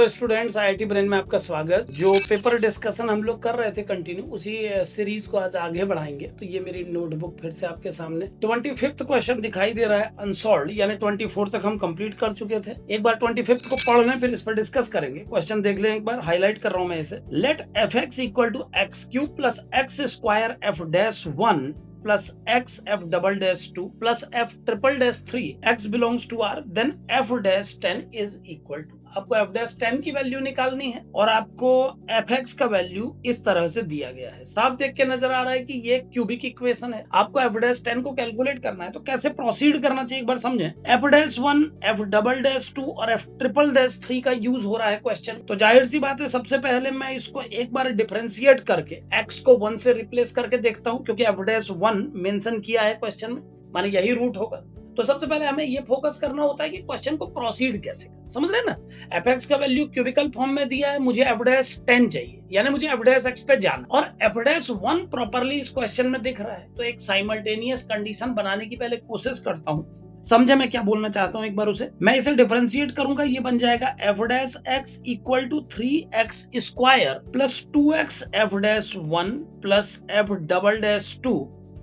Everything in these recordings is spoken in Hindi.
हेलो स्टूडेंट्स, आईआईटी ब्रेन में आपका स्वागत। जो पेपर डिस्कशन हम लोग कर रहे थे कंटिन्यू, उसी सीरीज को आज आगे बढ़ाएंगे। तो ये मेरी नोटबुक फिर से आपके सामने 25th क्वेश्चन दिखाई दे रहा है अनसॉल्व्ड, यानी 24 तक हम कंप्लीट कर चुके थे। एक बार 25th को पढ़ लें, फिर इस पर डिस्कस करेंगे। क्वेश्चन देख लें एक बार, हाईलाइट कर रहा हूं मैं इसे। Let F X equal to X cube plus X square F dash 1 plus x f double dash 2 plus f triple dash 3 x belongs to R, then f dash 10 is equal to। आपको f dash 10 की वैल्यू निकालनी है और आपको f x का वैल्यू इस तरह से दिया गया है। साफ देख के नजर आ रहा है कि ये क्यूबिक इक्वेशन है। आपको f dash 10 को कैलकुलेट करना है, तो कैसे प्रोसीड करना चाहिए एक बार समझें। f dash 1 f double dash 2 और f ट्रिपल डैश 3 का यूज हो रहा है क्वेश्चन। तो जाहिर सी बात है, सबसे पहले मैं इसको एक बार डिफरेंशिएट करके x को 1 से रिप्लेस करके देखता हूं, क्योंकि f dash 1 मेंशन किया है क्वेश्चन में, माने यही रूट होगा। तो सबसे पहले हमें ये फोकस करना होता है कि क्वेश्चन को प्रोसीड कैसे करें। समझ रहे हैं ना। एफ एक्स का वैल्यू क्यूबिकल फॉर्म में दिया है, मुझे एफ डैश 10 चाहिए, यानी मुझे एफ डैश एक्स पे जाना, और एफ डैश 1 प्रॉपर्ली इस क्वेश्चन में दिख रहा है। तो एक साइमल्टेनियस कंडीशन बनाने की पहले कोशिश करता हूं। समझे मैं क्या बोलना चाहता हूं एक बार उसे। मैं इसे डिफरेंशिएट करूंगा, ये बन जाएगा F dash X equal to 3x square plus 2x F dash 1 plus F double dash 2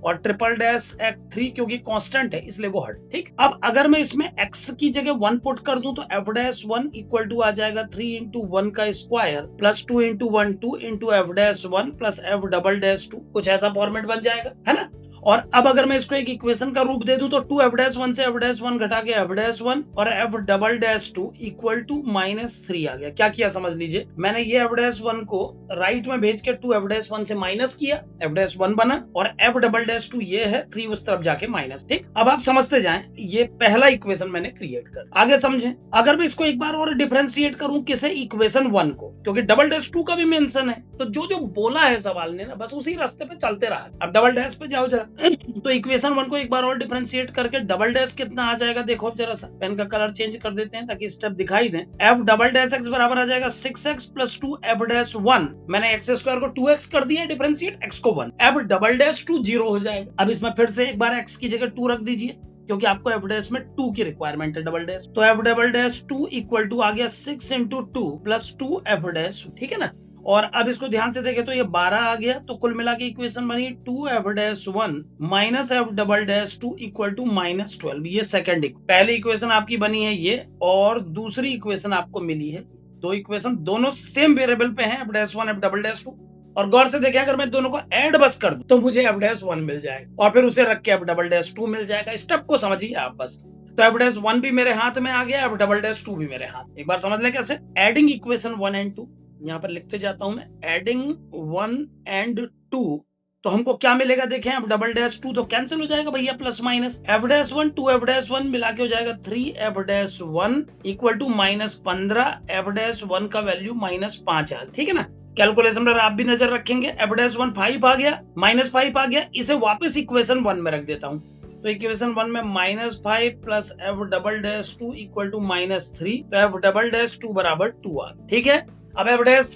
और ट्रिपल डैश एक्स 3, क्योंकि कांस्टेंट है इसलिए वो हट। ठीक, अब अगर मैं इसमें x की जगह 1 पुट कर दूं तो एफ डैश 1 इक्वल टू आ जाएगा 3 इंटू 1 का square plus 2 into 1 2 into F dash 1 plus F double dash 2। कुछ ऐसा फॉर्मेट बन जाएगा, है ना। और अब अगर मैं इसको एक इक्वेशन का रूप दे दूं तो 2 एफ डैश 1 से एफ डैश 1 घटा के एफ डैश 1 और F double dash 2 equal to -3 आ गया। क्या किया समझ लीजिए, मैंने ये एफ डैश 1 को राइट में भेज के 2 एफ डैश 1 से माइनस किया, एफ डैश 1 बना, और एफ डबल डैश 2 ये है, 3 उस तरफ जाके माइनस। ठीक, अब आप समझते जाएं, ये पहला इक्वेशन मैंने क्रिएट कर। आगे समझें, अगर मैं इसको एक बार और डिफरेंशिएट करूं, किसे, इक्वेशन 1 को, क्योंकि डबल डैश 2 का भी मेंशन है, तो जो जो बोला है सवाल ने ना, बस उसी रास्ते पे चलते रहा। अब डबल डैश पे जाओ जरा। तो इक्वेशन 1 को एक बार और डिफरेंशिएट करके डबल डैश कितना आ जाएगा देखो अब जरा सा। पेन का कलर चेंज कर देते हैं ताकि स्टेप दिखाई दे। एफ डबल डैश एक्स बराबर आ जाएगा 6x प्लस 2 एफ डैश 1। मैंने एक्स स्क्वायर को 2x कर दिया डिफरेंशिएट, x को 1, एफ डबल डैश 2 0 हो जाएगा। अब इसमें फिर से एक बार x की जगह 2 रख दीजिए, क्योंकि आपको एफ डैश में 2 की रिक्वायरमेंट है, डबल डैश। तो F double dash 2 equal to आ गया 6 इंटू 2 प्लस 2 एफ डैश। ठीक है ना। और अब इसको ध्यान से देखें तो ये 12 आ गया, तो कुल मिला के इक्वेशन बनी 2 F dash 1 minus F double dash 2 equal to -12। ये सेकंड पहली इक्वेशन आपकी बनी है ये, और दूसरी इक्वेशन आपको मिली है। दो इक्वेशन दोनों सेम वेरिएबल पे हैं, F dash 1 F double dash 2। और गौर से देखें, अगर मैं दोनों को ऐड बस कर दूं तो मुझे एफ डैश 1 मिल जाएगा, और फिर उसे रख के एफ डबल डैश 2 मिल जाएगा। स्टेप को समझिए आप बस। तो एफ डैश 1 भी मेरे हाथ में आ गया, एफ डबल डैश 2 भी मेरे हाथ। एक बार समझ लें कैसे। एडिंग इक्वेशन 1 एंड 2, यहाँ पर लिखते जाता हूं मैं, एडिंग 1 एंड 2, तो हमको क्या मिलेगा देखें। एफ डबल डैश 2 तो कैंसिल हो जाएगा भैया, plus minus F dash 1 2 F dash 1 मिला के हो जाएगा 3 F dash 1 equal to -15। F dash 1 का वैल्यू -5 है। ठीक है ना। कैलकुलेशन पर आप भी नजर रखेंगे। एफ डैश 1 5 आ गया, -5 आ गया, इसे वापस इक्वेशन 1 में रख देता हूं। तो इक्वेशन 1 में -5 plus F double dash 2 equal to -3, तो एफ डबल डैश 2 बराबर 2 आ गया। ठीक है। अब एफ डैश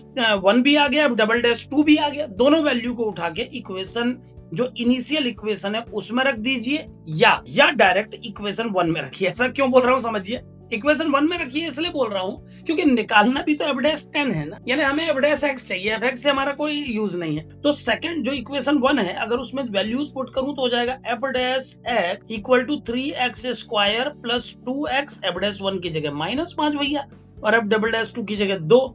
1 भी आ गया, एफ डबल डैश 2 भी आ गया। दोनों वैल्यू को उठा के इक्वेशन जो इनिशियल इक्वेशन है उसमें रख दीजिए, या डायरेक्ट इक्वेशन 1 में रखिए। ऐसा क्यों बोल रहा हूं समझिए। इक्वेशन 1 में रखिए इसलिए बोल रहा हूं क्योंकि निकालना भी तो एफ डैश 10 है ना, यानी हमें एफ डैश एक्स चाहिए, एफ एक्स से हमारा कोई यूज नहीं है। तो सेकंड जो इक्वेशन 1 है, अगर उसमें वैल्यूज पुट करूं तो हो जाएगा F dash X equal to 3x square plus 2x, F dash 1 की जगह -5 भैया, और एफ डबल डैश 2 की जगह 2।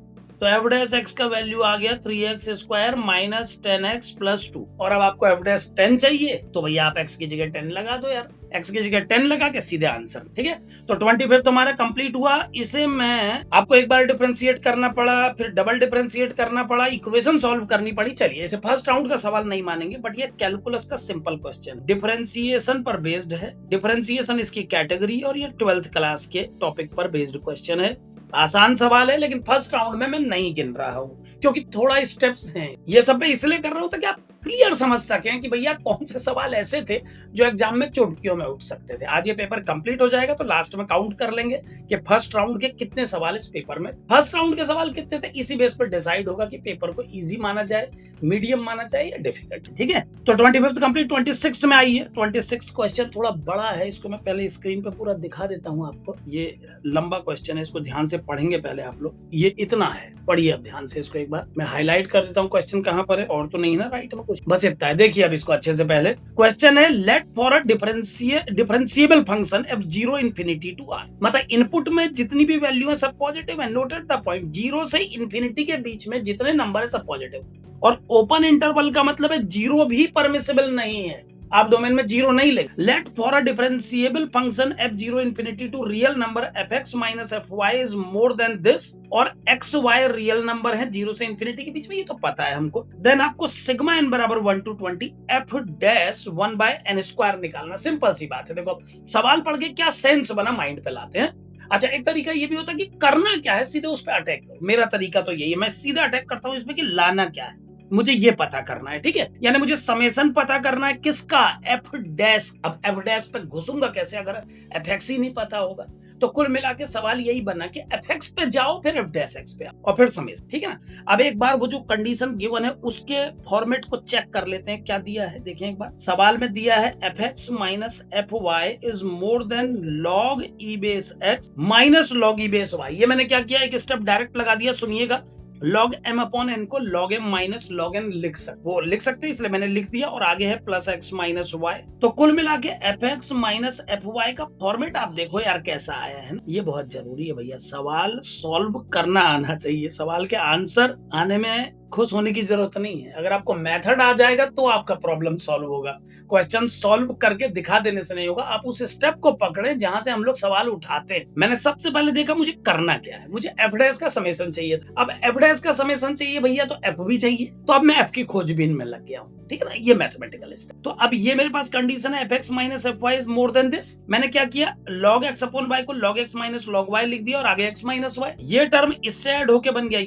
तो एफ डैश एक्स का वैल्यू आ गया 3x square minus 10x plus 2। और अब आपको एफ डैश 10 चाहिए, तो भैया आप x की जगह 10 लगा दो यार, x की जगह 10 लगा के सीधे आंसर। ठीक है। तो 25 हमारा कंप्लीट हुआ। इसे मैं आपको एक बार डिफरेंशिएट करना पड़ा, फिर डबल डिफरेंशिएट करना पड़ा, इक्वेशन सॉल्व करनी पड़ी। चलिए, इसे फर्स्ट राउंड का सवाल नहीं मानेंगे, बट ये कैलकुलस का सिंपल क्वेश्चन, डिफरेंशिएशन पर बेस्ड है। डिफरेंशिएशन इसकी कैटेगरी, और ये 12th क्लास के टॉपिक पर बेस्ड क्वेश्चन है। आसान सवाल है, लेकिन फर्स्ट राउंड में मैं नहीं गिन रहा हूं क्योंकि थोड़ा स्टेप्स हैं। ये सब मैं इसलिए कर रहा हूं ताकि आप क्लियर समझ सकें कि भैया कौन से सवाल ऐसे थे जो एग्जाम में चुटकियों में उठ सकते थे। आज ये पेपर कंप्लीट हो जाएगा तो लास्ट में काउंट कर लेंगे कि फर्स्ट राउंड के कितने सवाल इस पेपर में, फर्स्ट राउंड के सवाल कितने थे, इसी बेस पर डिसाइड होगा कि पेपर को इजी माना जाए, मीडियम माना जाए या डिफिकल्ट। ठीक है, तो 25th कंप्लीट, 26th में आइए। 26th क्वेश्चन थोड़ा बड़ा है, इसको मैं पहले स्क्रीन पे पूरा दिखा देता हूँ आपको। ये लंबा क्वेश्चन है, इसको ध्यान से पढ़ेंगे पहले आप लोग। ये इतना है, पढ़िए अब ध्यान से इसको एक बार। मैं हाईलाइट कर देता हूँ क्वेश्चन कहाँ पर है, और तो नहीं ना राइट में कुछ, बस इतना है। देखिए अब इसको अच्छे से। पहले क्वेश्चन है let for a differentiable function F zero infinity to R, मतलब इनपुट में जितनी भी वैल्यू है सब पॉजिटिव है। Note at the point, zero से इन्फिनिटी के बीच में जितने नंबर है सब पॉजिटिव, और ओपन इंटरवल का मतलब है जीरो भी परमिसिबल नहीं है, आप डोमेन में जीरो नहीं ले। Let for a differentiable function F zero infinity to real number F X minus F Y is more than this, और एक्स वाई रियल नंबर है जीरो से इन्फिनिटी के बीच में, ये तो पता है हमको। देन आपको सिग्मा एन बराबर 1 to 20 F dash 1 by n square निकालना। सिंपल सी बात है। देखो सवाल पढ़ के क्या सेंस बना माइंड पे लाते हैं। अच्छा, एक तरीका ये भी होता है कि करना क्या है, सीधे उस पर अटैक करो। मेरा तरीका तो यही है, मैं सीधा अटैक करता हूँ इसमें कि लाना क्या है, मुझे ये पता करना है। ठीक है, यानी मुझे समेशन पता करना है किसका, एफ डैश। अब एफ डैश पे घुसूंगा कैसे अगर एफ एक्स ही नहीं पता होगा। तो कुल मिला के सवाल यही बना कि एफ एक्स पे जाओ, फिर एफ डैश एक्स पे आओ, और फिर समेशन। ठीक है ना। अब एक बार वो जो कंडीशन गिवन है उसके फॉर्मेट को चेक कर लेते हैं। क्या दिया है देखिए एक बार। सवाल में दिया है F X minus F Y is more than log E base X minus log E base Y. ये मैंने क्या किया, एक स्टेप डायरेक्ट लगा दिया, सुनिएगा। log m अपॉन n को log m minus log n लिख सकते हैं, इसलिए मैंने लिख दिया, और आगे है प्लस x माइनस वाई। तो कुल मिला के F X minus F Y का फॉर्मेट आप देखो यार कैसा आया है ना। ये बहुत जरूरी है भैया, सवाल सॉल्व करना आना चाहिए, सवाल के आंसर आने में खुश होने की जरूरत नहीं है। अगर आपको मेथड आ जाएगा तो आपका प्रॉब्लम सॉल्व होगा, क्वेश्चन सॉल्व करके दिखा देने से नहीं होगा। आप उस स्टेप को पकड़े जहां से हम लोग सवाल उठाते हैं। मैंने सबसे पहले देखा मुझे करना क्या है, मुझे एफ डैश का समेशन चाहिए था। अब एफ डैश का समेशन चाहिए भैया तो एफ भी चाहिए, तो अब मैं एफ की खोजबीन में लग गया हूँ। ठीक है ना, ये मैथमेटिकल स्टेप। तो अब ये मेरे पास कंडीशन है F X minus F Y is more than this. मैंने क्या किया, log x अपॉन y को log x minus log y लिख दिया, और आगे x माइनस y। ये टर्म इससे ऐड होके बन गया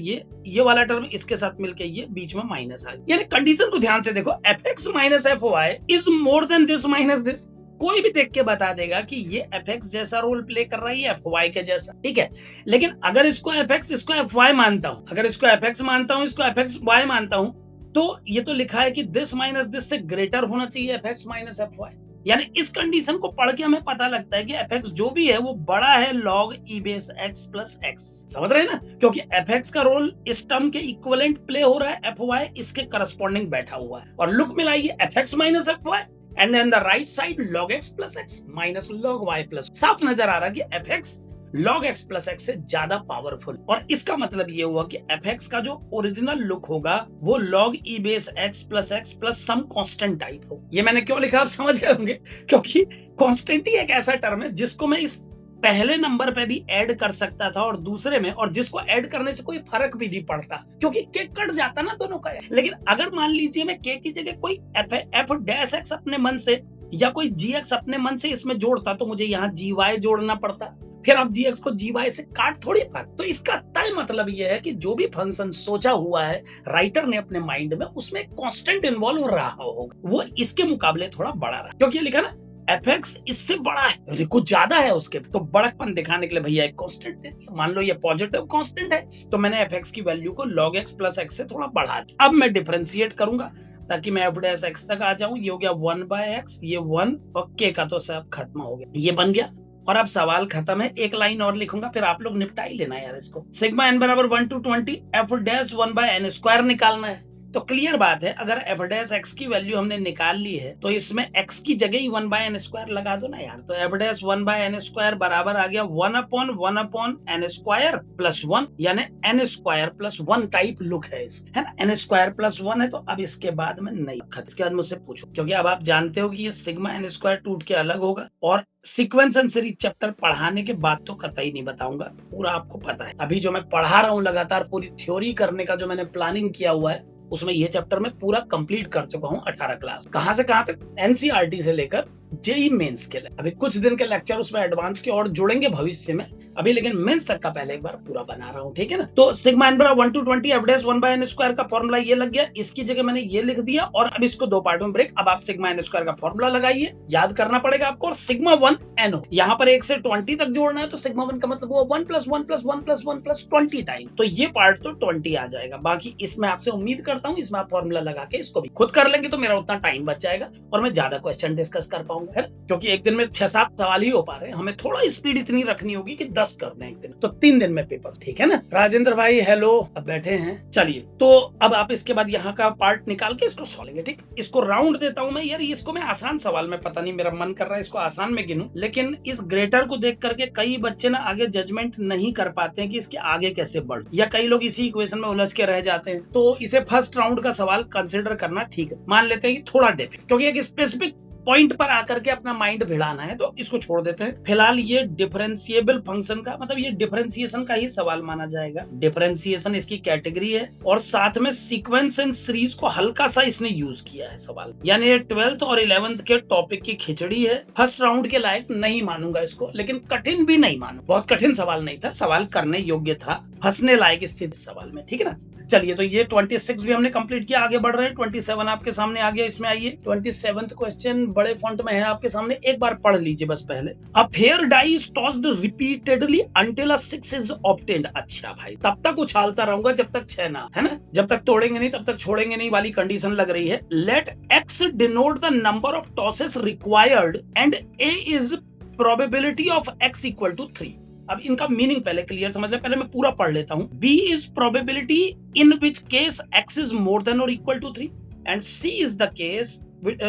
ये वाला टर्म इसके साथ मिलके ये बीच में माइनस आ गया। यानी कंडीशन को ध्यान से देखो, F X minus F Y is more than this minus this. कोई भी देख के बता देगा कि ये एफ एक्स जैसा रोल प्ले कर रहा है, एफ वाई के जैसा। ठीक है, लेकिन अगर इसको एफ एक्स इसको एफ वाई मानता हूं, अगर इसको एफ एक्स मानता हूं इसको एफ एक्स वाई मानता हूं, तो ये तो लिखा है कि दिस माइनस दिस से ग्रेटर होना चाहिए F X minus F Y. यानी इस कंडीशन को पढ़ के हमें पता लगता है कि एफ एक्स जो भी है वो बड़ा है log e base x plus x. समझ रहे हैं ना, क्योंकि एफ एक्स का रोल इस टर्म के इक्विवेलेंट प्ले हो रहा है, एफ वाई इसके करस्पॉन्डिंग बैठा हुआ है। और लुक मिलाइए, F X minus F Y and then the right side log x plus X minus log y plus. साफ नजर आ रहा है कि F X log x plus X से ज्यादा पावरफुल, और इसका मतलब ये हुआ कि एफ एक्स का जो ओरिजिनल लुक होगा वो log e base x plus some constant type हो। ये मैंने क्यों लिखा आप समझ गए होंगे, क्योंकि कांस्टेंट ही एक ऐसा टर्म है जिसको मैं इस पहले नंबर पे भी ऐड कर सकता था और दूसरे में, और जिसको ऐड करने से कोई फर्क भी नहीं पड़ता क्योंकि के कट जाता ना दोनों का। लेकिन अगर मान लीजिए मैं के की जगह कोई एफ डैश एक्स अपने मन से या कोई जी एक्स अपने मन से इसमें जोड़ता, तो मुझे यहाँ जी वाई जोड़ना पड़ता, फिर आप जी एक्स को जी वाई से काट थोड़ी पाते। तो इसका तय मतलब यह है कि जो भी फंक्शन सोचा हुआ है राइटर ने अपने माइंड में, उसमें कांस्टेंट इन्वॉल्व रहा होगा, वो इसके मुकाबले थोड़ा बड़ा रहा, क्योंकि लिखा ना एफ एक्स इससे बड़ा है, कुछ ज्यादा है उसके, तो बड़कपन दिखाने के लिए भैया एक कांस्टेंट दे दिया। मान लो ये पॉजिटिव कांस्टेंट है, तो मैंने एफ एक्स की वैल्यू को log x प्लस एक्स से थोड़ा बढ़ा दिया। अब मैं डिफरेंशिएट करूंगा ताकि मैं एफ डैश एक्स तक आ जाऊं। ये हो गया 1 बाय एक्स, ये 1, और के का तो सब खत्म हो गया, ये बन गया। और अब सवाल खत्म है, एक लाइन और लिखूंगा, फिर आप लोग निपटा ही लेना यार इसको। सिग्मा एन बराबर 1 to 20 F dash 1 by N square निकालना है। तो क्लियर बात है, अगर एफ डैश एक्स की वैल्यू हमने निकाल ली है तो इसमें एक्स की जगह ही 1 बाय एन स्क्वायर लगा दो ना यार। तो F dash 1 by N square बराबर आ गया 1 अपॉन एन स्क्वायर प्लस 1, यानी N square plus 1 type look है इसका, है ना। एन स्क्वायर प्लस 1 है, तो अब इसके बाद में नहीं, इसके बाद मुझसे पूछो, क्योंकि अब आप जानते हो कि ये सिग्मा एन स्क्वायर टूट के अलग होगा, और सीक्वेंस एंड सीरीज चैप्टर पढ़ाने के बाद तो कतई नहीं बताऊंगा, पूरा आपको पता है। अभी जो मैं पढ़ा रहा हूँ लगातार, पूरी थ्योरी करने का जो मैंने प्लानिंग किया हुआ है, उसमें ये चैप्टर में पूरा कंप्लीट कर चुका हूँ 18 क्लास। कहां से कहां तक, एनसीईआरटी से लेकर जेई मेंस के लिए। अभी कुछ दिन के लेक्चर उसमें एडवांस के और जुड़ेंगे भविष्य में, अभी लेकिन मेंस तक का पहले एक बार पूरा बना रहा हूँ, ठीक है ना। तो सिग्मा एन बराबर 1 to 20 F dash 1 by N square का फॉर्मूला ये लग गया, इसकी जगह मैंने ये लिख दिया और अब इसको दो पार्ट में ब्रेक। अब आप सिग्मा एन स्क्वायर का फॉर्मूला लगाइए, याद करना पड़ेगा आपको, और सिग्मा 1 एन हो, यहाँ पर 1 से 20 तक जोड़ना है, तो सिग्मा 1 का मतलब हुआ 1 + 1 + 1 + 1 + 20 टाइम, तो ये पार्ट तो 20 आ जाएगा। बाकी इसमें आपसे उम्मीद करता हूँ इसमें आप फॉर्मूला लगा के इसको भी खुद कर लेंगे तो मेरा उतना टाइम बच जाएगा और मैं ज्यादा क्वेश्चन डिस्कस कर पाऊंगा, है ना। क्योंकि एक दिन में 6-7 सवाल ही हो पा रहे हैं, हमें थोड़ा स्पीड इतनी रखनी होगी कि 10 कर दें एक दिन, तो 3 दिन में पेपर, ठीक है ना। राजेंद्र भाई हेलो, अब बैठे हैं। चलिए, तो अब आप इसके बाद यहाँ का पार्ट निकाल के इसको सॉल्व लेंगे, ठीक। इसको राउंड देता हूं मैं यार, इसको मैं आसान सवाल में, पता नहीं मेरा मन कर रहा है इसको आसान में गिनूं, लेकिन इस ग्रेटर को देख करके कई बच्चे ना आगे जजमेंट नहीं कर पाते हैं कि इसके आगे कैसे बढ़, या कई लोग इसी इक्वेशन में उलझ के रह जाते हैं, तो इसे फर्स्ट राउंड का सवाल कंसिडर करना ठीक है। मान लेते हैं कि थोड़ा डिफिकल्ट, क्योंकि एक स्पेसिफिक पॉइंट पर आकर के अपना माइंड भिड़ाना है, तो इसको छोड़ देते हैं फिलहाल। ये डिफरेंशिएबल फंक्शन का मतलब ये डिफरेंशिएशन का ही सवाल माना जाएगा, डिफरेंशिएशन इसकी कैटेगरी है, और साथ में सीक्वेंस एंड सीरीज को हल्का सा इसने यूज किया है सवाल, यानी ये 12th और 11th के टॉपिक की खिचड़ी है। फर्स्ट राउंड के लायक नहीं मानूंगा इसको, लेकिन कठिन भी नहीं मानू, बहुत कठिन सवाल नहीं था, सवाल करने योग्य था, फंसने लायक स्थिति सवाल में, ठीक है ना। चलिए, तो ये 26 भी हमने कंप्लीट किया, आगे बढ़ रहे हैं। 27 आपके सामने आ गया, इसमें आइए। 27th क्वेश्चन बड़े फॉन्ट में है आपके सामने, एक बार पढ़ लीजिए बस पहले। A fair die is tossed repeatedly until a 6 is obtained. अच्छा भाई, तब तक उछालता रहूंगा जब तक 6 ना, है ना, जब तक तोड़ेंगे नहीं तब तक छोड़ेंगे नहीं वाली कंडीशन लग रही है। Let X denote the number of tosses required and A is probability of X equal to 3। अब इनका मीनिंग पहले क्लियर समझ ले, पहले मैं पूरा पढ़ लेता हूं। B is probability in which case x is more than or equal to 3 and C is the case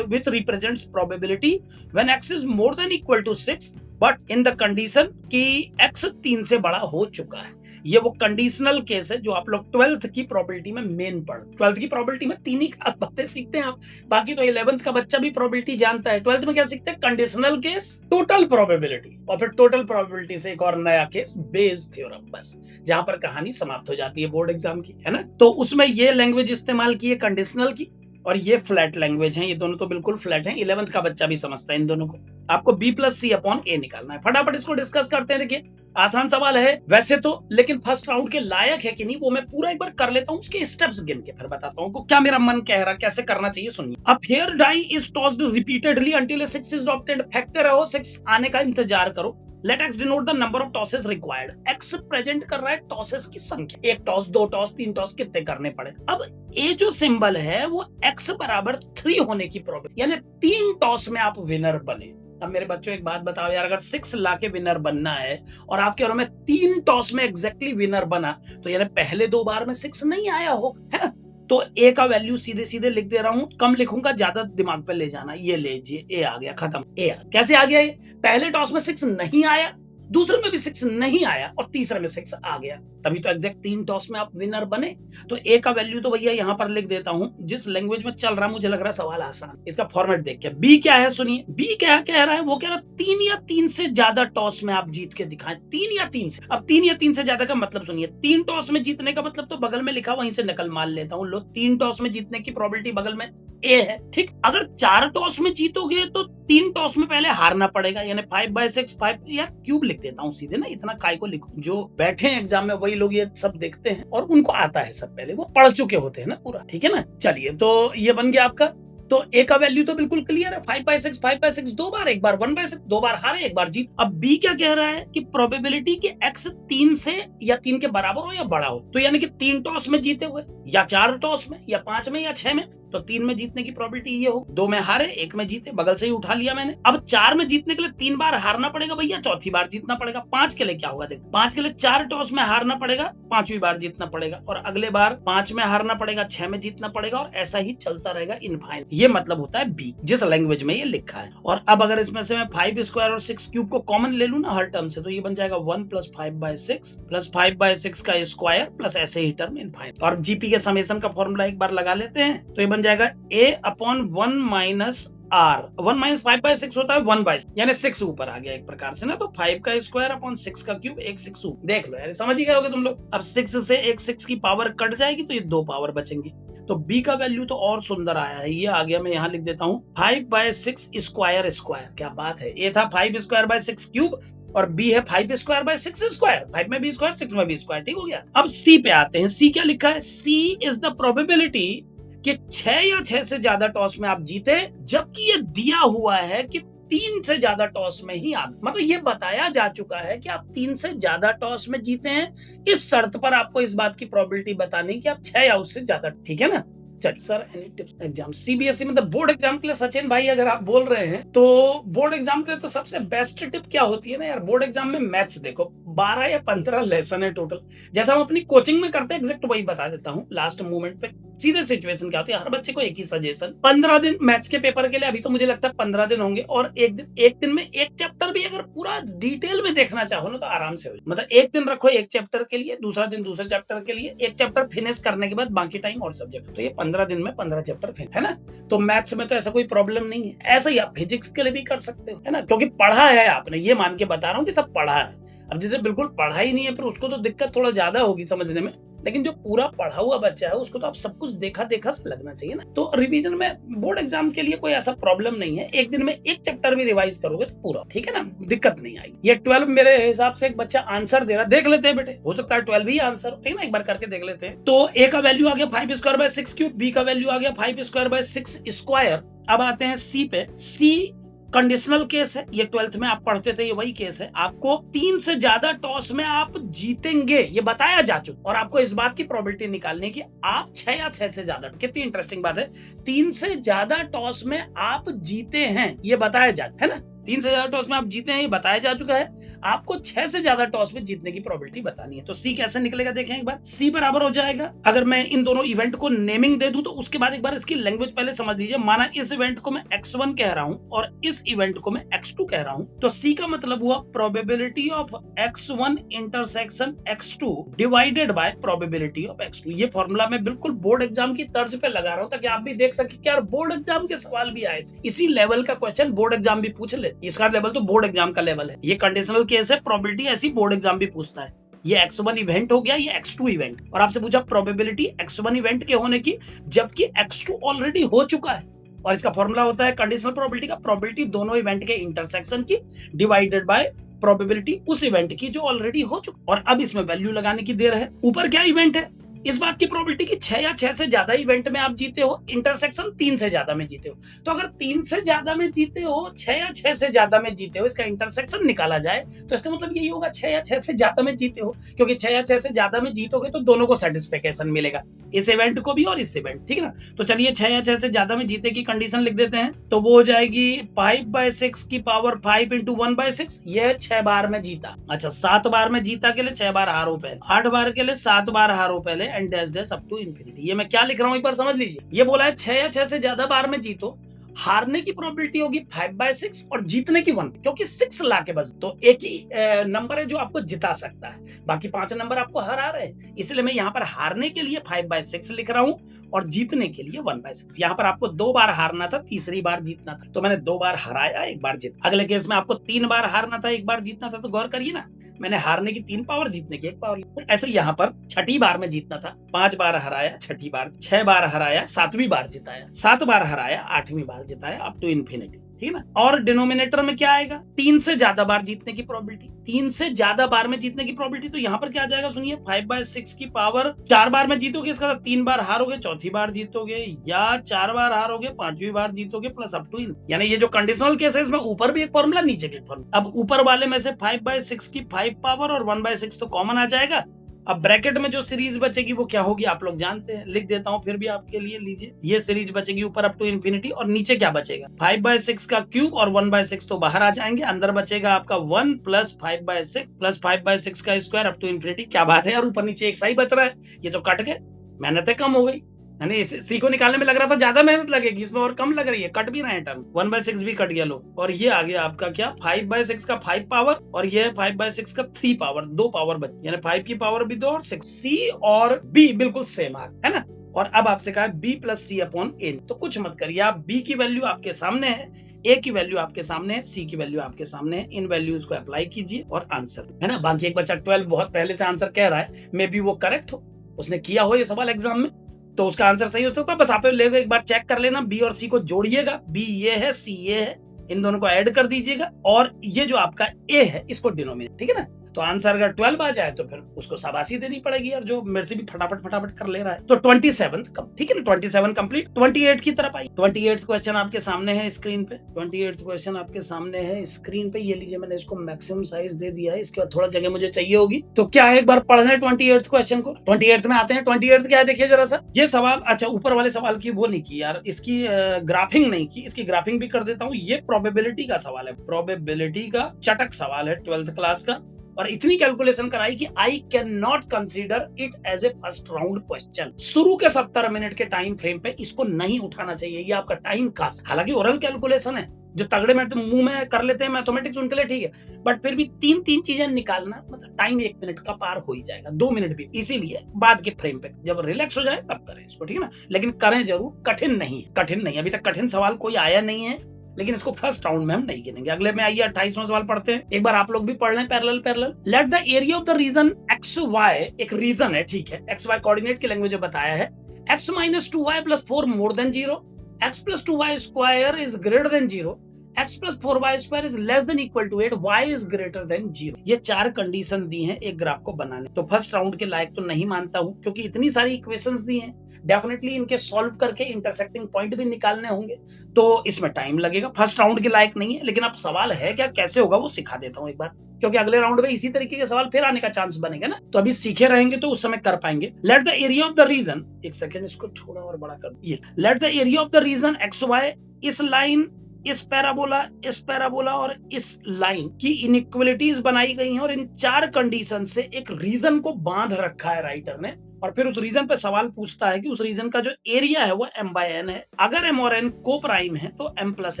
which represents probability when x is more than equal to 6 but in the condition कि x 3 से बड़ा हो चुका है। ये वो कंडीशनल केस है जो आप लोग 12th की प्रोबेबिलिटी में मेन पढ़, 12th की प्रोबेबिलिटी में 3 ही खास बातें सीखते हैं आप, बाकी तो 11th का बच्चा भी प्रोबेबिलिटी जानता है। 12th में क्या सीखते हैं? कंडीशनल केस, टोटल प्रोबेबिलिटी, और फिर टोटल प्रोबेबिलिटी से एक और नया केस, बेस थ्योरम, बस जहां पर कहानी समाप्त हो जाती है बोर्ड एग्जाम की, है ना। तो उसमें ये लैंग्वेज इस्तेमाल की है कंडीशनल की, और ये फ्लैट लैंग्वेज है, ये दोनों तो बिल्कुल फ्लैट हैं, 11th का बच्चा भी समझता है इन दोनों को। आपको B+C/A निकालना है। फटाफट इसको डिस्कस करते हैं। देखिए, आसान सवाल है वैसे तो, लेकिन फर्स्ट राउंड के लायक है कि नहीं वो मैं पूरा एक बार कर लेता हूं, उसके स्टेप्स गिन के फिर बताता हूं क्या मेरा मन कह रहा, कैसे करना चाहिए, सुनिए। अब fair die is tossed repeatedly until 6 is obtained. फेंकते रहो, 6 आने का इंतजार करो। Let X denote the number of tosses required. X present कर रहा है टॉसेस की संख्या, 1 टॉस, 2 टॉस, 3 टॉस, कितने करने पड़े। अब ए जो सिंबल है वो एक्स बराबर 3 होने की प्रोबेबिलिटी, यानी 3 टॉस में आप विनर बने। अब मेरे बच्चों एक बात बताओ यार, अगर 6 लाके विनर बनना है और आपके और में 3 टॉस में एग्जैक्टली विनर बना, तो यानी पहले 2 बार में 6 नहीं आया हो, है ना। तो ए का वैल्यू सीधे सीधे लिख दे रहा हूं, कम लिखूंगा, ज्यादा दिमाग पे ले जाना। ये लीजिए, ए आ गया, खत्म। कैसे आ गया? ये पहले टॉस में 6 नहीं आया, दूसरे में भी 6 नहीं आया, और तीसरे में 6 आ गया, तभी तो एग्जैक्ट 3 टॉस में आप विनर बने। तो ए का वैल्यू तो भैया यहां पर लिख देता हूं, जिस लैंग्वेज में चल रहा, मुझे लग रहा है सवाल आसान। इसका फॉर्मेट देख के बी क्या है सुनिए। बी क्या कह रहा है? वो कह रहा है 3 या 3 से ज्यादा टॉस में आप जीत के दिखाएं। 3 या 3 से, अब 3 या 3 से ज्यादा का मतलब सुनिए। 3 टॉस में जीतने का मतलब तो बगल में लिखा, वहीं से नकल मार लेता हूं। लो, 3 टॉस में जीतने की प्रोबेबिलिटी बगल में ए है, ठीक। अगर 4 टॉस में जीतोगे तो 3 टॉस में पहले हारना पड़ेगा, यानी 5/6, 5 यार क्यूब लिख देता हूं सीधे ना, इतना काय को लिखूं। जो बैठे हैं एग्जाम में वही लोग ये सब देखते हैं और उनको आता है सब, पहले वो पढ़ चुके होते हैं ना पूरा, ठीक है ना। चलिए, तो ये बन गया आपका। तो ए का वैल्यू तो बिल्कुल क्लियर है, 5/6, 5/6 2 बार, एक बार 1/6, 2 बार हारे, एक बार जीत। अब बी क्या कह रहा है कि प्रोबेबिलिटी कि एक्स 3 से या 3 के बराबर हो या बड़ा हो, तो यानी कि 3 टॉस में जीते हुए, या 4 टॉस में, या 5 में, या 6 में, तो 3 में जीतने की प्रोबेबिलिटी ये हो। 2 में हारे, 1 में जीते, बगल से ही उठा लिया मैंने। अब 4 में जीतने के लिए 3 बार हारना पड़ेगा भैया, चौथी बार जीतना पड़ेगा। 5 के लिए क्या होगा देखो, 5 के लिए 4 टॉस में हारना पड़ेगा, 5वीं बार जीतना पड़ेगा, और अगले बार 5 में हारना पड़ेगा, 6 में जीतना पड़ेगा, और ऐसा ही चलता रहेगा इनफाइनाइट। ये मतलब होता है बी, जिस लैंग्वेज में ये लिखा है। और अब अगर इसमें से मैं 5² और 6 क्यूब को कॉमन ले लूं ना हर टर्म से, तो ये बन जाएगा 1 + 5/6 + 5/6 का स्क्वायर प्लस ऐसे ही टर्म इनफाइनाइट। और जीपी के समेशन का फॉर्मूला एक बार लगा लेते हैं, तो ये बन जाएगा A/1 - आर। 1 - 5/6 होता है 1/6, यानी 6 ऊपर आ गया एक प्रकार से ना, तो 5 का स्क्वायर अपॉन 6 का क्यूब, एक 6 देख लो यार, समझ ही गए होगे तुम लोग। अब 6 से एक 6 की पावर कट जाएगी तो ये 2 पावर बचेंगे। तो बी का वैल्यू तो और सुंदर आया है, ये आ गया, मैं यहाँ लिख देता हूँ 5/6 स्क्वायर स्क्वायर। क्या बात है, ये था 5 स्क्वायर बाय 6 क्यूब और बी है 5 स्क्वायर बाय 6 स्क्वायर। 5 में बी स्क्वायर, 6 में बी स्क्वायर, ठीक हो गया। अब सी पे आते हैं। सी क्या लिखा है? सी इज द प्रोबेबिलिटी कि 6 या 6 से ज्यादा टॉस में आप जीते, जबकि ये दिया हुआ है कि 3 से ज्यादा टॉस में ही आप, मतलब ये बताया जा चुका है कि आप 3 से ज्यादा टॉस में जीते हैं। इस शर्त पर आपको इस बात की प्रोबेबिलिटी बतानी कि आप 6 या उससे ज्यादा, ठीक है ना। चलिए sir, any tips exam CBSE मतलब बोर्ड एग्जाम के लिए, सचिन भाई अगर आप बोल रहे हैं तो बोर्ड एग्जाम के लिए तो सबसे बेस्ट टिप क्या होती है ना यार, बोर्ड एग्जाम में मैथ्स देखो, 12 या 15 लेसन है टोटल। जैसा हम अपनी कोचिंग में करते हैं एग्जैक्ट वही बता देता हूँ। लास्ट मोमेंट पे सीधे सिचुएशन क्या होती है, हर बच्चे को एक ही सजेशन, 15 दिन मैथ्स के पेपर के लिए, अभी तो मुझे लगता है 15 दिन होंगे, और एक दिन में एक चैप्टर भी अगर पूरा डिटेल में देखना चाहो ना तो आराम से हो, मतलब एक दिन रखो एक चैप्टर के लिए, दूसरा दिन दूसरे चैप्टर के लिए, एक चैप्टर फिनिश करने के बाद बाकी टाइम और सब्जेक्ट, तो ये 15 दिन में 15 चैप्टर फिनिश है ना। तो मैथ्स में तो ऐसा कोई प्रॉब्लम नहीं है। ऐसा ही आप फिजिक्स के लिए भी कर सकते हो, है ना, क्योंकि पढ़ा है आपने, ये मान के बता रहा हूँ कि सब पढ़ा है। अब जिसे बिल्कुल पढ़ा ही नहीं है फिर उसको तो दिक्कत थोड़ा ज्यादा होगी समझने में, लेकिन जो पूरा पढ़ा हुआ बच्चा है उसको तो आप सब कुछ देखा देखा से लगना चाहिए ना। तो रिवीजन में बोर्ड एग्जाम के लिए कोई ऐसा प्रॉब्लम नहीं है, एक दिन में एक चैप्टर भी रिवाइज करोगे तो पूरा, ठीक है ना, दिक्कत नहीं आएगी। ये 12 मेरे हिसाब से एक बच्चा आंसर दे रहा, देख लेते हैं बेटे, हो सकता है 12 ही आंसर हो, ठीक ना, एक बार करके देख लेते हैं। तो ए का वैल्यू आ गया 5 स्क्वायर बाय 6 क्यूब, बी का वैल्यू आ गया 5 स्क्वायर बाय 6 स्क्वायर। अब आते हैं सी पे। सी कंडीशनल केस है, ये 12th में आप पढ़ते थे, ये वही केस है। आपको 3 से ज्यादा टॉस में आप जीतेंगे ये बताया जा चुका, और आपको इस बात की प्रोबेबिलिटी निकालनी है कि आप 6 या 6 से ज्यादा, कितनी इंटरेस्टिंग बात है, 3 से ज्यादा टॉस में आप जीते हैं ये बताया जा, है ना, 3 से ज्यादा टॉस में आप जीते हैं ये बताया जा चुका है। आपको 6 से ज्यादा टॉस में जीतने की प्रोबेबिलिटी बतानी है। तो सी कैसे निकलेगा देखें एक बार। सी बराबर हो जाएगा, अगर मैं इन दोनों इवेंट को नेमिंग दे दूं तो उसके बाद एक बार इसकी लैंग्वेज पहले समझ लीजिए। माना इस इवेंट को मैं x1 कह रहा हूं और इस इवेंट को मैं x2 कह रहा हूं, तो सी का मतलब हुआ probability of x1 intersection x2 divided by probability of x2। ये फॉर्मूला मैं बिल्कुल बोर्ड एग्जाम की तर्ज पे लगा रहा हूं ताकि आप भी देख सके कि यार बोर्ड एग्जाम के सवाल भी आए थे, इसी लेवल का क्वेश्चन बोर्ड एग्जाम भी पूछ ले। इसका लेवल तो बोर्ड एग्जाम का लेवल है, ये कंडीशनल केस है, प्रोबेबिलिटी ऐसी बोर्ड एग्जाम भी पूछता है। ये x1 इवेंट हो गया, ये x2 इवेंट, और आपसे पूछा प्रोबेबिलिटी x1 इवेंट के होने की, जबकि x2 ऑलरेडी हो चुका है। और इसका फॉर्मूला होता है कंडीशनल प्रोबेबिलिटी का, प्रोबेबिलिटी दोनों इवेंट के इंटरसेक्शन की डिवाइडेड बाय प्रोबेबिलिटी उस इवेंट की जो ऑलरेडी हो चुका। और अब इसमें वैल्यू लगाने की देर है। ऊपर क्या इवेंट है, इस बात की प्रोबेबिलिटी कि 6 या 6 से ज्यादा इवेंट में आप जीते हो, इंटरसेक्शन 3 से ज्यादा में जीते हो। तो अगर 3 से ज्यादा में जीते हो, 6 या 6 से ज्यादा में जीते हो, इसका इंटरसेक्शन निकाला जाए तो इसका मतलब यही होगा 6 या 6 से ज्यादा में जीते हो, क्योंकि 6 या 6 से ज्यादा में जीतोगे तो दोनों को सेटिस्फेक्शन मिलेगा, इस इवेंट को भी और इस इवेंट, ठीक है ना। तो चलिए 6 या 6 से ज्यादा में जीते की कंडीशन लिख देते हैं, तो वो हो जाएगी 5/6 की पावर 5 इंटू 1/6, ये 6 बार में जीता। अच्छा 7 बार में जीता के लिए 6 बार हारो पहले, 8 बार के लिए 7 बार हारो पहले, and dash dash up to infinity. ये मैं क्या लिख रहा हूं एक बार समझ लीजिए। ये बोला है 6 या 6 से ज्यादा बार में जीतो, हारने की प्रोबेबिलिटी होगी 5/6 और जीतने की 1, क्योंकि 6 ला के बस, तो एक ही नंबर है जो आपको जिता सकता है, बाकी 5 नंबर आपको हरा रहे हैं। इसलिए मैं यहाँ पर हारने के लिए 5/6 लिख रहा हूँ और जीतने के लिए 1/6। यहाँ पर आपको 2 बार हारना था, तीसरी बार जीतना था, तो मैंने 2 बार हराया, 1 बार जीत। अगले केस में आपको 3 बार हारना था, 1 बार जीतना था, तो गौर करिए ना, मैंने हारने की 3 पावर, जीतने की 1 पावर। ऐसे यहाँ पर 6ठी बार में जीतना था, 5 बार हराया, 6ठी बार, 6 बार हराया, 7वीं बार जिताया, 7 बार हराया, 8वीं बार जिताया, अप टू इन्फिनिटी, ठीक है ना। और डिनोमिनेटर में क्या आएगा, 3 से ज्यादा बार जीतने की प्रोबेबिलिटी, 3 से ज्यादा बार में जीतने की प्रोबेबिलिटी, तो यहाँ पर क्या आ जाएगा सुनिए, 5/6 की पावर 4 बार में जीतोगे, इसका 3 बार हारोगे, चौथी बार जीतोगे, या 4 बार हारोगे, 5वीं बार जीतोगे, प्लस अप टू, यानी ये जो कंडीशनल केस है इसमें ऊपर भी एक फॉर्मूला नीचे भी एक फॉर्मूला। अब ऊपर वाले में से 5/6 की 5 पावर और 1/6 तो कॉमन आ जाएगा। अब ब्रैकेट में जो सीरीज बचेगी वो क्या होगी आप लोग जानते हैं, लिख देता हूं फिर भी आपके लिए, लीजिए ये सीरीज बचेगी ऊपर अप टू इन्फिनिटी, और नीचे क्या बचेगा, 5/6 का क्यूब और 1/6 तो बाहर आ जाएंगे, अंदर बचेगा आपका 1 प्लस 5/6 प्लस 5/6 का स्क्वायर अप टू इन्फिनिटी। क्या बात है यार, ऊपर नीचे एक सही बच रहा है, ये तो कट गए, मेहनतें कम हो गई, यानी सी को निकालने में लग रहा था ज्यादा मेहनत लगेगी, इसमें और कम लग रही है, कट भी रहे हैं टर्म, 1/6 भी कट गया लो, और ये आ गया आपका क्या, 5/6 का 5 पावर और ये 5/6 का 3 पावर, 2 पावर बची, यानी 5 की पावर भी 2 और 6। सी और बी बिल्कुल सेम आ, है ना। और अब आपसे कहा b प्लस सी अपॉन ए, तो कुछ मत करिए, आप b की वैल्यू आपके सामने है, a की वैल्यू आपके सामने है, c की वैल्यू आपके सामने है, इन वैल्यूज को अप्लाई कीजिए और आंसर है ना। बाकी एक बच्चा 12 बहुत पहले से आंसर कह रहा है, मे बी वो करेक्ट हो, उसने किया हो ये सवाल एग्जाम में, तो उसका आंसर सही हो सकता है। बस आप लेके एक बार चेक कर लेना, बी और सी को जोड़िएगा, बी ये है, सी ये है, इन दोनों को ऐड कर दीजिएगा और ये जो आपका ए है इसको डिनोमिनेट, ठीक है ना। तो आंसर अगर 12 आ जाए तो फिर उसको शाबाशी देनी पड़ेगी, और जो मेरे से भी फटाफट कर ले रहा है। तो 27 ठीक है ना, 27 कंप्लीट। 28 की तरफ आई। 28 क्वेश्चन आपके सामने है स्क्रीन पे, 28 क्वेश्चन आपके सामने है स्क्रीन पे। ये लीजिए, मैंने इसको मैक्सिमम साइज दे दिया है, इसके बाद थोड़ा जगह मुझे चाहिए होगी, तो क्या है एक बार पढ़ लें 28 क्वेश्चन को। 28 में आते हैं। 28 क्या है देखिए जरा सा, ये सवाल, अच्छा ऊपर वाले सवाल की वो नहीं की यार, इसकी ग्राफिंग नहीं की, इसकी ग्राफिंग भी कर देता हूँ। ये प्रोबेबिलिटी का सवाल है, प्रोबेबिलिटी का चटक सवाल है 12th क्लास का, और इतनी कैलकुलेशन कराई कि I can not consider it as a first round question. शुरू के 70 मिनट के टाइम फ्रेम पे इसको नहीं उठाना चाहिए, ये आपका टाइम कास्ट। हालांकि ओरल कैलकुलेशन है, जो तगड़े में मुंह में कर लेते हैं मैथमेटिक्स उनके लिए ठीक है, बट फिर भी तीन चीजें निकालना, मतलब टाइम 1 मिनट का पार हो ही जाएगा, 2 मिनट भी, इसीलिए बाद के फ्रेम पे जब रिलैक्स हो जाए तब करें इसको, ठीक है ना। लेकिन करें जरूर, कठिन नहीं, अभी तक कठिन सवाल कोई आया नहीं है, लेकिन इसको फर्स्ट राउंड में हम नहीं गिनेंगे। अगले में आइए 28वां सवाल पढ़ते हैं, एक बार आप लोग भी पढ़ लें parallel. Let the area of the region X Y, एक रीजन है, ठीक है, एक्स वाई कोऑर्डिनेट की लैंग्वेज में बताया है, x minus 2y plus 4 more than 0, x plus 2y square is greater than 0, x plus 4y square is less than equal to 8, y is greater than 0। ये 4 कंडीशन दी हैं एक ग्राफ को बनाने। तो फर्स्ट राउंड के लायक तो नहीं मानता हूं, क्योंकि इतनी सारी इक्वेशंस दी हैं, डेफिनेटली इनके सॉल्व करके इंटरसेक्टिंग पॉइंट भी निकालने होंगे, तो इसमें टाइम लगेगा, फर्स्ट राउंड के लायक नहीं है। लेकिन अब सवाल है क्या, कैसे होगा वो सिखा देता हूं एक बार, क्योंकि अगले राउंड में इसी तरीके के सवाल फिर आने का चांस बनेगा ना, तो अभी सीखे रहेंगे तो उस समय कर पाएंगे। Let the area of the region, एक सेकेंड इसको थोड़ा और बड़ा कर दिए, let the area of the region X Y, इस लाइन, इस पैराबोला और इस लाइन की इनइक्वलिटीज बनाई गई हैं, और इन 4 कंडीशन से एक रीजन को बांध रखा है राइटर ने, और फिर उस रीजन पे सवाल पूछता है कि उस रीजन का जो एरिया है वो m/n है। अगर m और n को प्राइम है तो m प्लस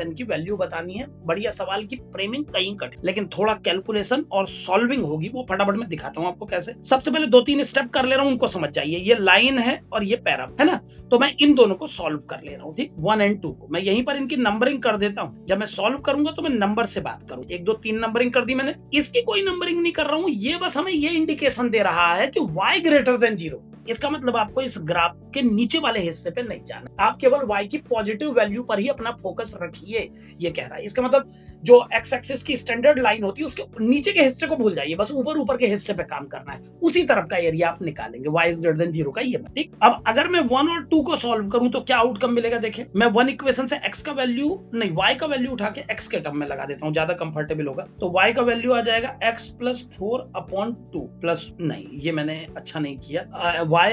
n की वैल्यू बतानी है। बढ़िया सवाल की फ्रेमिंग कहीं कठिन, लेकिन थोड़ा कैलकुलेशन और सॉल्विंग होगी, वो फटाफट में दिखाता हूं आपको कैसे। सबसे पहले 2-3 स्टेप कर ले रहा हूं, उनको समझ जाइए। ये लाइन है और ये पैरा है ना, तो मैं इन दोनों को सॉल्व कर ले रहा हूँ, ठीक, 1 और 2 को मैं यहीं पर इनकी नंबरिंग कर देता हूँ। जब मैं सॉल्व करूंगा तो मैं नंबर से बात करूँ, 1 2 3 नंबरिंग कर दी मैंने, इसकी कोई नंबरिंग नहीं कर रहा हूँ। ये बस हमें ये इंडिकेशन दे रहा है कि y ग्रेटर देन 0। इसका मतलब आपको इस ग्राफ के नीचे वाले हिस्से पे नहीं जाना, आप केवल y की पॉजिटिव वैल्यू पर ही अपना फोकस रखिए, ये कह रहा है। इसका मतलब जो x एक्सिस की स्टैंडर्ड लाइन होती है उसके नीचे के हिस्से को भूल जाइए, बस ऊपर के हिस्से पे काम करना है, उसी तरफ का एरिया आप निकालेंगे, y इज ग्रेटर देन 0 का ये, ठीक। अब अगर मैं 1 और 2 को सॉल्व करूं तो क्या आउटकम मिलेगा, देखें। मैं 1 इक्वेशन से x का वैल्यू नहीं, y का वैल्यू उठा के x के टर्म में लगा देता हूं, ज्यादा कंफर्टेबल होगा। तो y का वैल्यू आ जाएगा x प्लस 4/2 प्लस, नहीं ये मैंने अच्छा नहीं किया, y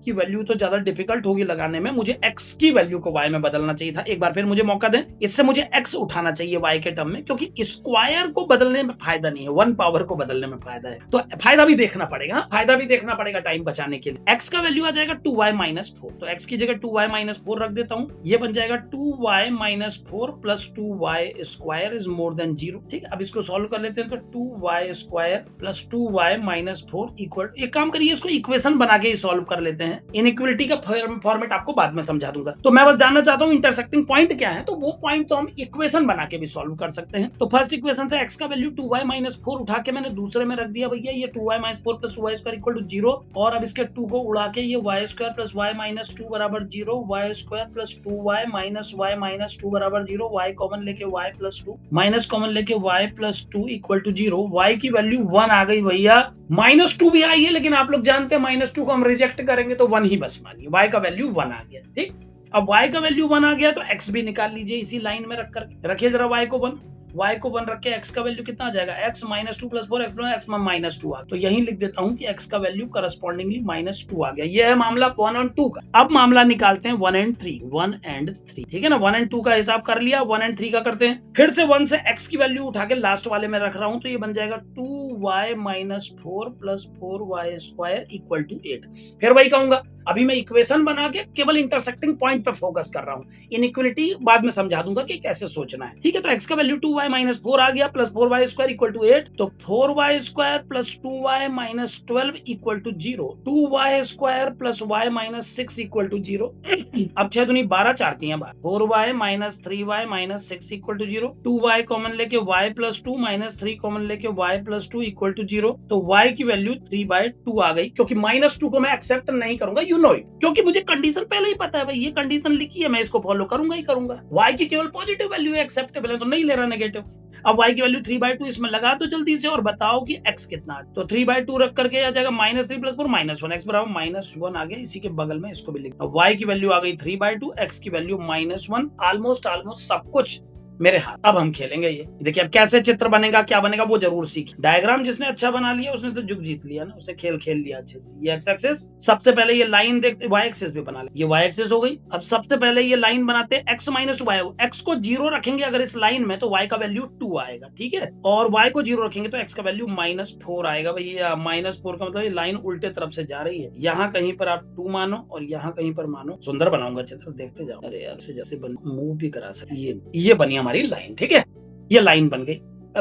की वैल्यू तो ज्यादा डिफिकल्ट होगी लगाने में, मुझे x की वैल्यू को y में बदलना चाहिए था। एक बार फिर मुझे मौका दें, इससे मुझे x उठाना चाहिए y के टर्म में, क्योंकि स्क्वायर को बदलने में फायदा नहीं है, 1 पावर को बदलने में फायदा है। तो फायदा भी देखना पड़ेगा, फायदा भी देखना पड़ेगा टाइम बचाने के लिए। x का वैल्यू आ जाएगा 2y माइनस 4, तो x की जगह 2y माइनस 4 रख देता हूं, ये बन जाएगा 2y minus 4 plus 2y square is more than 0, ठीक। अब इसको सॉल्व कर लेते हैं, तो 2y square plus 2y minus 4 equal, एक काम करिए इसको इक्वेशन बना के ही सॉल्व कर लेते हैं, इनइक्वलिटी का फॉर्मेट आपको बाद में समझा दूंगा। तो मैं बस जानना चाहता हूं इंटरसेक्टिंग पॉइंट क्या है, तो वो पॉइंट तो हम इक्वेशन बना के भी सॉल्व कर सकते हैं। तो फर्स्ट इक्वेशन से x का वैल्यू 2y माइनस 4 उठा के मैंने दूसरे में रख दिया भैया, ये 2y minus 4 plus 2y square equal to 0, और अब इसके 2 को उड़ा के ये y square plus y minus 2 बराबर 0, y square plus 2y minus y minus 2 बराबर 0, y कॉमन लेके y प्लस 2 माइनस कॉमन लेके y plus 2 equal to 0, y की वैल्यू 1 आ गई भैया, माइनस 2 भी आई है, लेकिन आप लोग जानते हैं माइनस 2 को हम रिजेक्ट करेंगे, तो 1 ही बस मानिए, y का वैल्यू 1 आ गया, ठीक। अब y का वैल्यू 1 आ गया तो x भी निकाल लीजिए इसी लाइन में रख कर, रखिए जरा y को 1 रख के x का वैल्यू कितना आ जाएगा, x minus 2 plus 4 x minus 2 आ, तो यही लिख देता हूं कि x का वैल्यू करस्पॉन्डिंगली माइनस 2 आ गया। ये है मामला 1 और 2 का। अब मामला निकालते हैं 1 एंड 3, ठीक है ना। 1 एंड 2 का हिसाब कर लिया, 1 एंड 3 का करते हैं। फिर से 1 से x की वैल्यू उठा के लास्ट वाले में रख रहा हूं, तो ये बन जाएगा 2y minus 4 plus 4y square equal to 8। फिर वही कहूंगा, अभी मैं इक्वेशन बना के केवल इंटरसेक्टिंग पॉइंट पे फोकस कर रहा हूँ। इनइक्वलिटी बाद में समझा दूंगा कि कैसे सोचना है, ठीक है। तो x का वैल्यू 2y माइनस 4 आ गया, plus 4y square equal to 8, तो 4y square plus 2y minus 12 equal to 0, 2y square plus y minus 6 equal to 0। अब 6 दूनी 12, 4 3 12, 4y minus 3y minus 6 equal to 0, 2y common लेके y प्लस 2 माइनस 3 कॉमन लेके y प्लस 2 इक्वल टू 0। तो y की वैल्यू 3/2 आ गई, क्योंकि -2 को मैं एक्सेप्ट नहीं करूंगा, यू नो इट, क्योंकि मुझे कंडीशन पहले ही पता है भाई, ये कंडीशन लिखी है, मैं इसको फॉलो करूंगा ही करूंगा। y की केवल पॉजिटिव वैल्यू एक्सेप्टेबल है, तो नहीं ले रहा नेगेटिव। अब y की वैल्यू 3/2 इसमें लगा दो जल्दी से और बताओ कि x कितना है। तो 3/2 रख करके आ जाएगा -3 + 4 -1, x बराबर -1 आ गया। इसी के बगल में इसको भी लिख, y की वैल्यू आ गई 3/2, x की वैल्यू -1। ऑलमोस्ट सब कुछ मेरे हाथ। अब हम खेलेंगे ये, देखिए अब कैसे चित्र बनेगा, क्या बनेगा वो जरूर सीखिए। डायग्राम जिसने अच्छा बना लिया उसने तो जुग जीत लिया ना, उसने खेल खेल लिया अच्छे से। ये एक्स एक्सिस, सबसे पहले ये लाइन देखते, वाई एक्सिस भी बना ले, ये वाई एक्सिस हो गई। अब सबसे पहले ये लाइन बनाते हैं x minus two Y, X को 0 रखेंगे अगर इस लाइन में तो y का वैल्यू 2 आएगा, ठीक है। और y को 0 रखेंगे तो x का वैल्यू -4 आएगा। भाई -4 का मतलब ये लाइन उल्टे तरफ से जा रही है, यहाँ कहीं पर आप 2 मानो और यहाँ कहीं पर मानो। सुंदर बनाऊंगा चित्र, देखते जाओ। अरे यार जैसे मूव भी करा सकते, ये बनी हमारी लाइन, ठीक है। ये लाइन बन गई।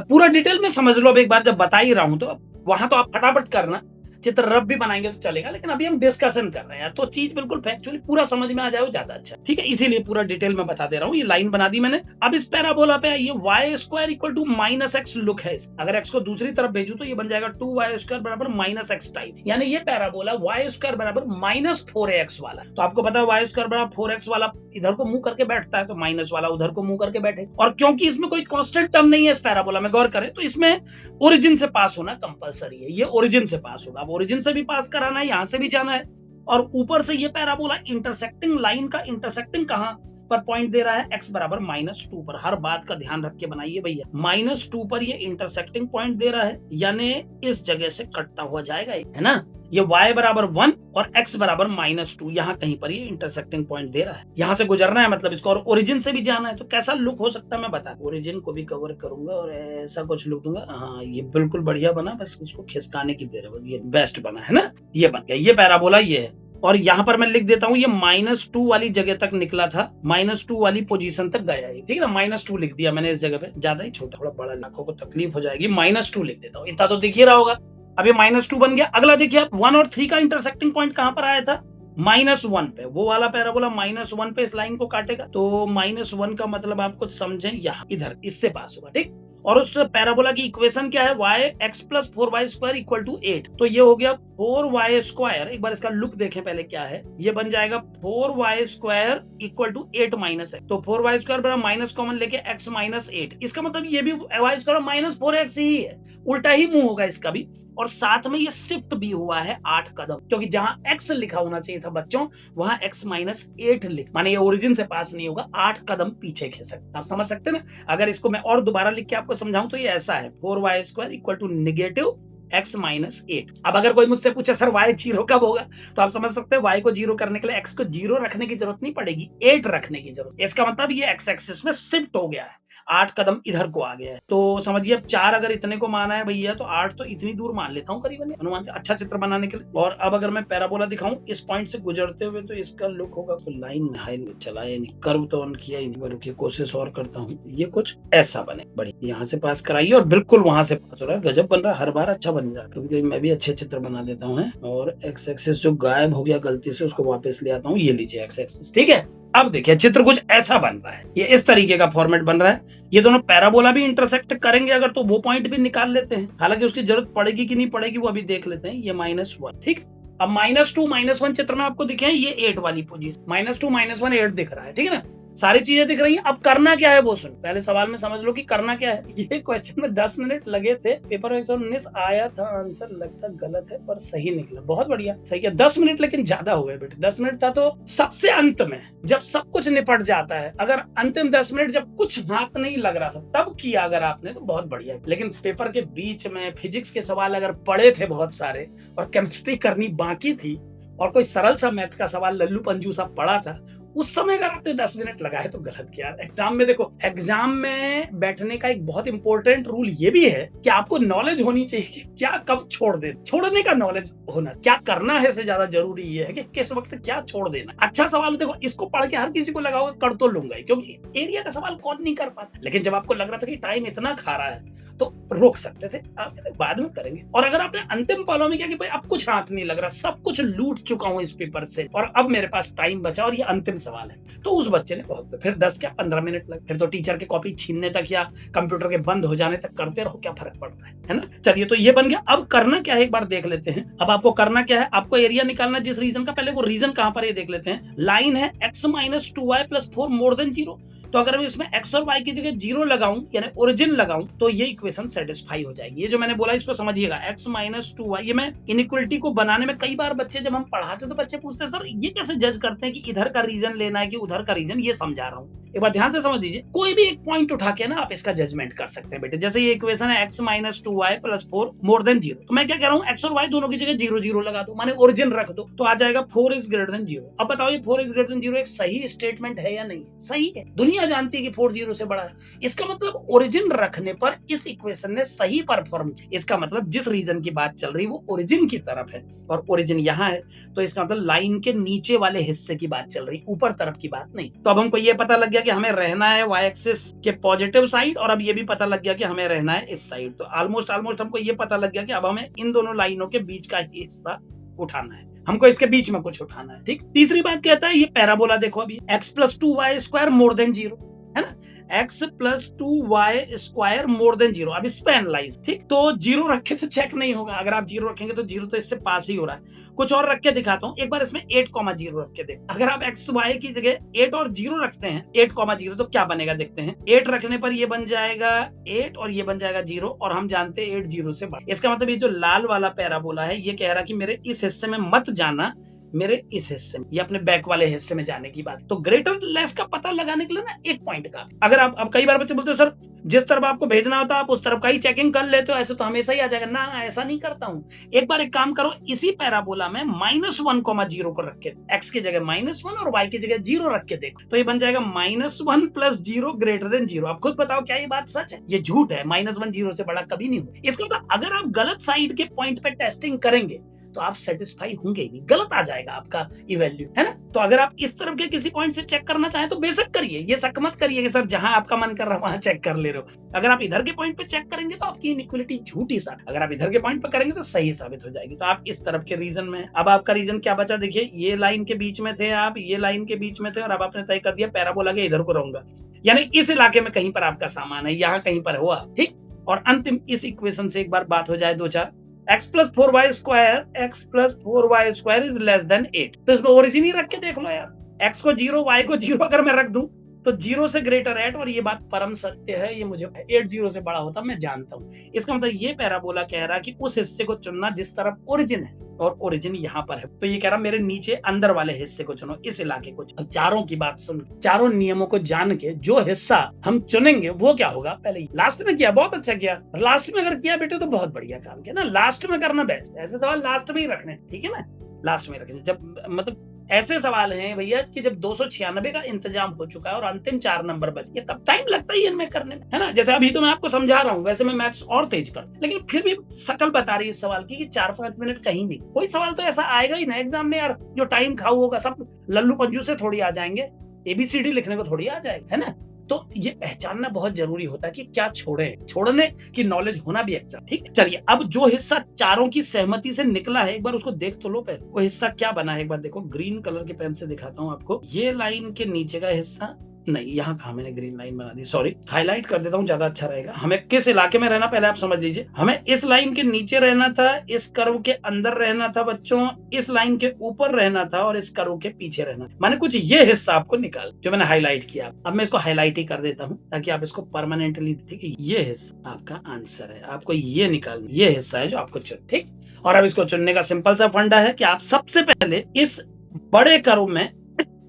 पूरा डिटेल में समझ लो अब एक बार, जब बता ही रहा हूं तो वहां तो आप फटाफट करना, चित्र रब भी बनाएंगे तो चलेगा, लेकिन अभी हम डिस्कशन कर रहे हैं यार, तो चीज बिल्कुल फैक्चुअली पूरा समझ में आ जाए ज्यादा अच्छा, ठीक है। इसीलिए पूरा डिटेल में बता दे रहा हूँ। ये लाइन बना दी मैंने। अब इस पैराबोला पे ये y square equal to -x look है। अगर x को दूसरी तरफ भेजू तो ये बन जाएगा 2y स्क्वायर बराबर -x टाइप, यानी ये पैराबोला y स्क्वायर बराबर -4x वाला। तो आपको पता है y स्क्वायर बराबर 4x वाला इधर को मुंह करके बैठता है, तो माइनस वाला उधर को मुंह करके बैठे। और क्योंकि इसमें कोई कांस्टेंट टर्म नहीं है इस पैराबोला में, गौर करें तो इसमें ओरिजिन से पास होना कंपलसरी है। ये ओरिजिन से पास होगा, अब ओरिजिन से भी पास कराना है, यहां से भी जाना है। और ऊपर से ये पैराबोला इंटरसेक्टिंग लाइन का इंटरसेक्टिंग कहां पर पॉइंट दे रहा है, x बराबर -2 पर। हर बात का ध्यान रख के बनाइए भैया, -2 पर ये इंटरसेक्टिंग पॉइंट दे रहा है, यानी इस जगह से कटता हुआ जाएगा, है ना। ये y बराबर 1 और x बराबर -2, यहाँ कहीं पर ये इंटरसेक्टिंग पॉइंट दे रहा है, यहाँ से गुजरना है मतलब इसको, और ओरिजिन से भी जाना है। तो कैसा लुक हो सकता है मैं बता, ओरिजिन को भी कवर करूंगा और ऐसा कुछ लुक दूंगा। हाँ ये बिल्कुल बढ़िया बना, बस इसको खिसकाने की देर है, बस ये बेस्ट बना है ना। ये बन गया, ये पैराबोला ये है। और यहाँ पर मैं लिख देता हूँ ये -2 वाली जगह तक निकला था, -2 वाली पोजीशन तक गया है, ठीक है ना। -2 लिख दिया मैंने इस जगह पे, ज्यादा ही छोटा, थोड़ा बड़ा, लाखों को तकलीफ हो जाएगी। -2 लिख देता हूँ, इतना तो दिख ही रहा होगा। अब ये -2 बन गया। अगला देखिए आप 1 और 3 का इंटरसेक्टिंग पॉइंट कहां पर आया था, -1 पे। वो वाला पैराबोला -1 पे इस लाइन को काटेगा, तो -1 का मतलब आप कुछ समझें, यहाँ इधर इससे पास होगा, ठीक। और उस पैराबोला की इक्वेशन क्या है, y(x + 4y square equal to 8। तो ये हो गया 4y स्क्वायर। एक बार इसका लुक देखें पहले क्या है, ये बन जाएगा 4y square equal to 8 - x। तो 4y स्क्वायर बराबर माइनस कॉमन लेके x -8, इसका मतलब ये भी y स्क्वायर -4x ही है, उल्टा ही मुंह होगा इसका भी। और साथ में ये शिफ्ट भी हुआ है 8 कदम, क्योंकि जहां x लिखा होना चाहिए था बच्चों, वहां x -8 लिख, माने ये ओरिजिन से पास नहीं होगा, 8 कदम पीछे खिसक। आप समझ सकते हैं ना। अगर इसको मैं और दोबारा लिख के आपको समझाऊं तो ये ऐसा है, 4y square equal to -x -8। अब अगर कोई मुझसे पूछे सर y 0 कब होगा, तो आप समझ सकते हैं y को 0 करने के लिए x को 0 रखने की जरूरत नहीं पड़ेगी, 8 रखने की जरूरत। इसका मतलब ये x एक्सिस में शिफ्ट हो गया है, 8 कदम इधर को आ गया है। तो समझिए अब 4 अगर इतने को माना है भैया, तो 8 तो इतनी दूर मान लेता हूँ करीबन अनुमान से, अच्छा चित्र बनाने के लिए। और अब अगर मैं पैराबोला दिखाऊं इस पॉइंट से गुजरते हुए, तो इसका लुक होगा, तो लाइन हाई चलाया नहीं, कर्व तो ऑन किया ही नहीं, रुकिए कोशिश और करता हूँ, ये कुछ ऐसा बने, बड़ी यहाँ से पास कराइए और बिल्कुल वहां से पास हो रहा है। गजब बन रहा है, हर बार अच्छा बन रहा है। कभी कभी मैं भी अच्छे चित्र बना देता हूँ। और एक्स एक्सिस जो गायब हो गया गलती से, उसको वापस ले आता हूँ, ये लीजिए एक्स एक्सिस, ठीक है। अब देखिए चित्र कुछ ऐसा बन रहा है, ये इस तरीके का फॉर्मेट बन रहा है। ये दोनों पैराबोला भी इंटरसेक्ट करेंगे अगर, तो वो पॉइंट भी निकाल लेते हैं, हालांकि उसकी जरूरत पड़ेगी कि नहीं पड़ेगी वो अभी देख लेते हैं। ये -1, ठीक। अब -2 -1 चित्र में आपको दिखे, ये 8 वाली पोजीशन, -2 -1 8 दिख रहा है, ठीक है ना। सारी चीजें दिख रही है। अब करना क्या है वो सुन, पहले सवाल में समझ लो कि करना क्या है। ये क्वेश्चन में 10 मिनट लगे थे, पेपर 119 आया था, आंसर लगता गलत है पर सही निकला, बहुत बढ़िया, सही किया। 10 मिनट लेकिन ज्यादा हो गए बेटे, 10 मिनट था तो सबसे अंत में जब सब कुछ निपट जाता है, अगर अंतिम 10 मिनट जब कुछ हाथ नहीं लग रहा था तब किया अगर आपने, तो बहुत बढ़िया। लेकिन पेपर के बीच में फिजिक्स के सवाल अगर पड़े थे बहुत सारे, और केमिस्ट्री करनी बाकी थी, और कोई सरल सा मैथ्स का सवाल लल्लू पंजू सा पड़ा था, उस समय अगर आपने 10 मिनट लगाए तो गलत किया। एग्जाम में देखो, एग्जाम में बैठने का एक बहुत इंपॉर्टेंट रूल ये भी है कि आपको नॉलेज होनी चाहिए कि क्या कब छोड़ दे, छोड़ने का नॉलेज होना, क्या करना है से ज्यादा जरूरी ये है कि किस वक्त क्या छोड़ देना। अच्छा सवाल देखो, इसको पढ़ के हर किसी को लगाओगे कर तो लूंगा ही, क्योंकि एरिया का सवाल कौन नहीं कर पाता। लेकिन जब आपको लग रहा था कि टाइम इतना खा रहा है तो रोक सकते थे, आप कहते बाद में करेंगे। और अगर आपने अंतिम पलों में किया कि भाई अब कुछ हाथ नहीं लग रहा, सब कुछ लूट चुका हूं इस पेपर से और अब मेरे पास टाइम बचा और ये अंतिम सवाल है, तो उस बच्चे ने बहुत, फिर 10 क्या 15 मिनट लगे, फिर तो टीचर के कॉपी छीनने तक या कंप्यूटर के बंद हो जाने तक करते रहो, क्या फर्क पड़ रहा है ना। चलिए, तो ये बन गया। अब करना क्या है एक बार देख लेते हैं। अब आपको करना क्या है, आपको एरिया निकालना जिस रीजन का, पहले वो रीजन कहां पर है देख लेते हैं। लाइन है x minus 2y plus 4 more than 0, तो अगर मैं इसमें x और y की जगह 0 लगाऊं यानी ओरिजिन लगाऊं तो ये इक्वेशन सेटिस्फाई हो जाएगी। ये जो मैंने बोला इसको समझिएगा, x माइनस 2y, ये मैं इनइक्वलिटी को बनाने में कई बार बच्चे जब हम पढ़ाते तो बच्चे पूछते हैं सर ये कैसे जज करते हैं कि इधर का रीजन लेना है कि उधर का रीजन, ये समझा रहा हूं। एक बार ध्यान से समझ लीजिए, कोई भी एक पॉइंट उठा के ना आप इसका जजमेंट कर सकते हैं बेटे। जैसे ये इक्वेशन है x minus 2y plus 4 more than 0, तो मैं क्या कह रहा हूँ, x और y दोनों की जगह 0 0 लगा दो, माने ओरिजिन रख दो, तो आ जाएगा 4 इज ग्रेटर देन 0। अब बताओ ये 4 इज ग्रेटर देन 0 एक सही स्टेटमेंट है या नहीं? सही है, दुनिया जानती है कि 4 0 से बड़ा है। इसका मतलब ओरिजिन रखने पर इस इक्वेशन ने सही परफॉर्म किया। इसका मतलब जिस रीजन की बात चल रही है वो ओरिजिन की तरफ है और ओरिजिन यहाँ है, तो इसका मतलब लाइन के नीचे वाले हिस्से की बात चल रही, ऊपर तरफ की बात नहीं। तो अब हमको ये पता लग गया कि हमें रहना है वाई एक्सिस के पॉजिटिव साइड, और अब ये भी पता लग गया कि हमें रहना है इस साइड। तो ऑलमोस्ट हमको ये पता लग गया कि अब हमें इन दोनों लाइनों के बीच का हिस्सा उठाना है, हमको इसके बीच में कुछ उठाना है। ठीक, तीसरी बात कहता है ये पैराबोला देखो, अभी x प्लस 2y स्क्वायर मोर देन 0 है ना, x प्लस 2y स्क्वायर मोर देन 0। अब इस पे एनालाइज, ठीक, तो 0 रखे तो चेक नहीं होगा, अगर आप 0 रखेंगे तो 0 तो इससे पास ही हो रहा है। कुछ और रख के दिखाता हूँ, एक बार इसमें 8,0 रख के देख। अगर आप x y की जगह 8 और 0 रखते हैं, 8,0, तो क्या बनेगा देखते हैं। 8 रखने पर ये बन जाएगा 8 और ये बन जाएगा 0, और हम जानते हैं 8 0 से बड़ा। इसका मतलब ये जो लाल वाला पैराबोला है ये कह रहा कि मेरे इस हिस्से में मत जाना, मेरे इस हिस्से में, ये अपने बैक वाले हिस्से में जाने की बात। तो ग्रेटर लेस का पता लगाने के लिए ना एक पॉइंट का, अगर आप, अब कई बार बच्चे बोलते हो सर जिस तरफ आपको भेजना होता है आप उस तरफ का ही चेकिंग कर लेते हो, ऐसे तो हमेशा ही आ जाएगा ना, ऐसा नहीं करता हूं। एक बार एक काम करो, इसी पैराबोला में -1,0 को रख के, x की जगह -1 और y की जगह 0 रख के देखो, तो ये बन जाएगा -1 प्लस 0 ग्रेटर देन 0। आप खुद बताओ क्या ये बात सच है? ये झूठ है, -1 0 से बड़ा कभी नहीं हुआ। इसका मतलब अगर आप गलत साइड के पॉइंट पे टेस्टिंग करेंगे तो आप सेटिस्फाई होंगे ही नहीं, गलत आ जाएगा आपका इवैल्यू, है ना। तो अगर आप इस तरफ के किसी पॉइंट से चेक करना चाहें तो बेशक करिए, ये शक मत करिए कि सर जहां आपका मन कर रहा है वहां चेक कर ले रहे हो। अगर आप इधर के पॉइंट पे चेक करेंगे तो आपकी इनइक्वालिटी झूठी सा, अगर आप इधर के पॉइंट पे करेंगे तो सही साबित हो जाएगी। तो आप इस तरफ के रीजन में, अब आपका रीजन क्या बचा देखिए, ये लाइन के बीच में थे आप, ये लाइन के बीच में थे, और अब आपने तय कर दिया पैराबोला के इधर को रहूंगा, यानी इस इलाके में कहीं पर आपका सामान है, यहाँ कहीं पर हुआ, ठीक। और अंतिम इस इक्वेशन से एक बार बात हो जाए दो चार, x plus 4y square is less then 8, तो इसमें ओरिजिन ही रख के देख लो यार, x को 0 y को 0 अगर मैं रख दूं तो 0 से ग्रेटर 8, और ये बात परम सत्य है, ये मुझे 8 0 से बड़ा होता मैं जानता हूं। इसका मतलब ये पैराबोला कह रहा कि उस हिस्से को चुनना जिस तरफ ओरिजिन है, और ओरिजिन यहाँ पर है, तो ये कह रहा मेरे नीचे अंदर वाले हिस्से को चुनो, इस इलाके को। अब चारों की बात सुन, चारों नियमों को जान के जो हिस्सा हम चुनेंगे वो क्या होगा, पहले लास्ट में किया बहुत अच्छा किया, लास्ट में अगर किया बेटे तो बहुत बढ़िया काम किया ना, लास्ट में करना बेस्ट, ऐसे सवाल लास्ट में ही रखने, ठीक है ना, लास्ट में रखने। जब मतलब ऐसे सवाल हैं भैया कि जब 296 का इंतजाम हो चुका है और अंतिम 4 नंबर बच गए, तब टाइम लगता ही है इनमें करने में, है ना। जैसे अभी तो मैं आपको समझा रहा हूँ, वैसे मैं मैथ्स और तेज कर, लेकिन फिर भी शकल बता रही है इस सवाल की कि 4-5 मिनट कहीं नहीं। कोई सवाल तो ऐसा आएगा ही ना एग्जाम में यार जो टाइम खाऊ होगा, सब लल्लू पंजू से थोड़ी आ जाएंगे, ABCD लिखने को थोड़ी आ जाएगा, है ना। तो ये पहचानना बहुत जरूरी होता है कि क्या छोड़ने की नॉलेज होना भी एग्जाम, ठीक है। चलिए, अब जो हिस्सा चारों की सहमति से निकला है एक बार उसको देख तो लो पहले, वो हिस्सा क्या बना है एक बार देखो। ग्रीन कलर के पेन से दिखाता हूँ आपको, ये लाइन के नीचे का हिस्सा, नहीं यहाँ कहा मैंने ग्रीन लाइन बना दी, सॉरी, हाईलाइट कर देता हूँ ज्यादा अच्छा रहेगा। हमें किस इलाके में रहना पहले आप समझ लीजिए, हमें इस लाइन के नीचे रहना था, इस कर्व के अंदर रहना था बच्चों, इस लाइन के ऊपर रहना था, और इस कर्व के पीछे रहना था। माने कुछ ये हिस्सा आपको निकाल जो मैंने हाईलाइट किया। अब मैं इसको हाईलाइट ही कर देता हूँ ताकि आप इसको परमानेंटली, ठीक है, ये हिस्सा आपका आंसर है, आपको ये निकालना, ये हिस्सा है जो आपको चुन, ठीक। और अब इसको चुनने का सिंपल सा फंडा है कि आप सबसे पहले इस बड़े कर्व में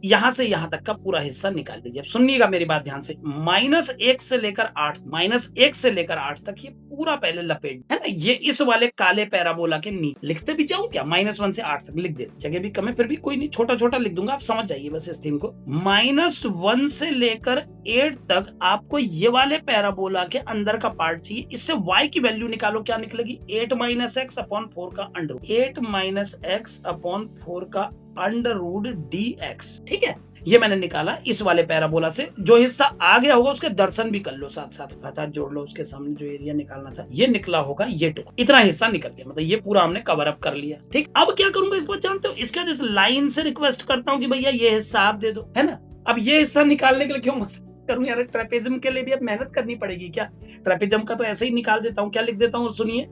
यहां से यहां तक का पूरा हिस्सा निकाल लीजिए। अब सुनिएगा मेरी बात ध्यान से, -1 से लेकर 8, -1 से लेकर 8 तक ये पूरा पहले लपेट, है ना, ये इस वाले काले पैराबोला के नीचे लिखते भी जाऊं क्या, -1 से 8 तक लिख दे, जगह भी कम है फिर भी कोई नहीं, छोटा छोटा लिख दूंगा, आप समझ जाइए बस इस थीम को। -1 से लेकर 8 तक आपको ये वाले पैराबोला के अंदर का पार्ट चाहिए। इससे y की वैल्यू निकालो, क्या निकलेगी, 8 - x अपॉन 4 का अंडर, 8 - x अपॉन 4 का अंडर रूट dx। ठीक है, ये मैंने निकाला इस वाले पैराबोला से। जो हिस्सा आ गया होगा उसके दर्शन भी कर लो, साथ साथ हाथ जोड़ लो, उसके सामने जो एरिया निकालना था ये निकला होगा, ये टुकड़ा, इतना हिस्सा निकल गया, मतलब ये पूरा हमने कवर अप कर लिया। ठीक, अब क्या करूंगा इस बात जानते हो, इसके बाद इस लाइन से रिक्वेस्ट करता हूँ कि भैया ये हिस्सा आप दे दो, है ना। अब ये हिस्सा निकालने के लिए क्यों मसला करूं यार, ट्रेपेजियम के लिए भी अब मेहनत करनी पड़ेगी क्या, ट्रेपेजियम का तो ऐसे ही निकाल देता हूं, क्या लिख देता हूं सुनिए,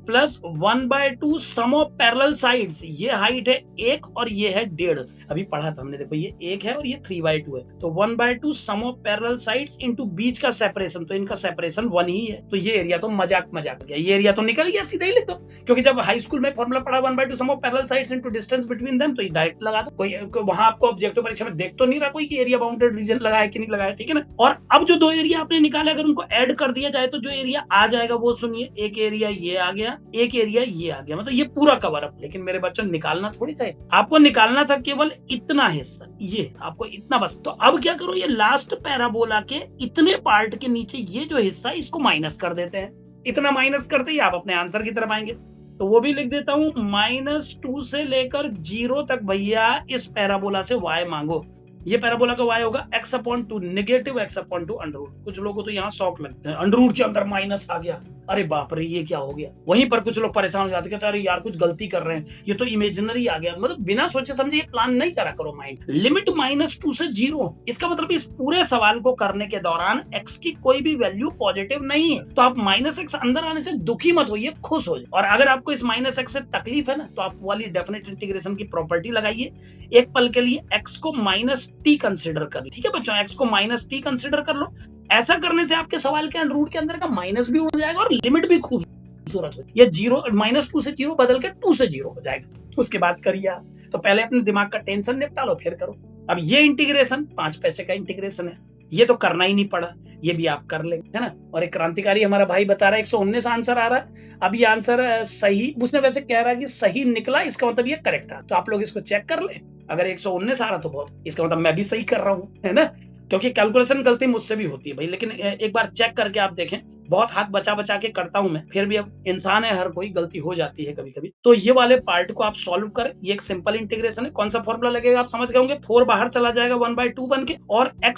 +1/2 सम ऑफ पैरेलल साइड्स, ये हाइट है 1 और ये है 1.5, अभी पढ़ा था हमने, देखो ये 1 है और ये 3/2 है, तो 1/2 sum of parallel sides into बीच का सेपरेशन, तो इनका सेपरेशन 1 ही है, तो ये एरिया तो मजाक गया, ये एरिया तो निकल गया, सीधा ही लिख दो, क्योंकि जब हाई स्कूल में फॉर्मूला पढ़ा 1/2 sum of parallel sides into distance between them, तो ये डायरेक्ट लगा दो, कोई वहां आपको ऑब्जेक्टिव परीक्षा में देख तो नहीं रहा कोई कि एरिया बाउंडेड रीजन लगाया कि नहीं लगाया, ठीक है ना। और अब जो दो एरिया आपने निकाले अगर उनको ऐड कर दिया जाए तो जो एरिया आ जाएगा वो सुनिए, एक एरिया ये आ गया, एक एरिया ये आ गया, मतलब ये पूरा कवर अप। लेकिन मेरे बच्चों निकालना थोड़ी था, आपको निकालना था केवल इतना हिस्सा, ये आपको इतना बस। तो अब क्या करो, ये लास्ट पैराबोला के इतने पार्ट के नीचे ये जो हिस्सा इसको माइनस कर देते हैं, इतना माइनस करते ही आप अपने आंसर की तरफ आएंगे। तो वो भी लिख देता हूं, -2 से लेकर 0 तक भैया इस पैराबोला से y मांगो। ये पैराबोला का y होगा x/2, negative x/2 under root. कुछ लोगों को तो यहाँ शौक लगता है, अंडर रूट के अंदर माइनस आ गया, अरे बाप रे ये क्या हो गया। वहीं पर कुछ लोग परेशान हो जाते, कहते अरे यार कुछ गलती कर रहे हैं, ये तो इमेजिनरी आ गया। मतलब बिना सोचे समझे ये प्लान नहीं करा करो माइंड। लिमिट -2 से 0, इसका मतलब इस पूरे सवाल को करने के दौरान x की कोई भी वैल्यू पॉजिटिव नहीं है, तो आप -x अंदर आने से दुखी मत होइए, खुश हो जाए। और अगर आपको इस -x से तकलीफ है ना, तो आप वाली डेफिनेट इंटीग्रेशन की प्रॉपर्टी लगाइए, एक पल के लिए x को -t कंसिडर कर, ठीक है बच्चों, x को -t कंसिडर कर लो। ऐसा करने से आपके सवाल के रूट के अंदर का माइनस भी उड़ जाएगा और लिमिट भी खूबसूरत हो, ये 0 -2 से 0 बदल के 2 से 0 हो जाएगा। उसके बाद करिए आप, तो पहले अपने दिमाग का टेंशन निपटा लो फिर करो। अब ये इंटीग्रेशन 5 पैसे का इंटीग्रेशन है, ये तो करना ही नहीं पड़ा, ये भी आप कर ले, है ना। और एक क्रांतिकारी हमारा भाई बता रहा है 119 आंसर आ रहा है। अब ये आंसर सही, उसने वैसे कह रहा है कि सही निकला, इसका मतलब ये करेक्ट था, तो आप लोग इसको चेक कर ले। अगर 119 आ रहा तो बहुत, इसका मतलब मैं भी सही कर रहा हूँ, है ना, क्योंकि कैलकुलेशन गलती मुझसे भी होती है भाई, लेकिन एक बार चेक करके आप देखें, बहुत हाथ बचा बचा के करता हूं मैं, फिर भी अब इंसान है, हर कोई गलती हो जाती है कभी कभी। तो ये वाले पार्ट को आप सॉल्व करें, ये एक सिंपल इंटीग्रेशन है। कौन सा फॉर्मूला लगेगा आप समझ गए होंगे, 4 बाहर चला जाएगा 1/2 बन के, और 8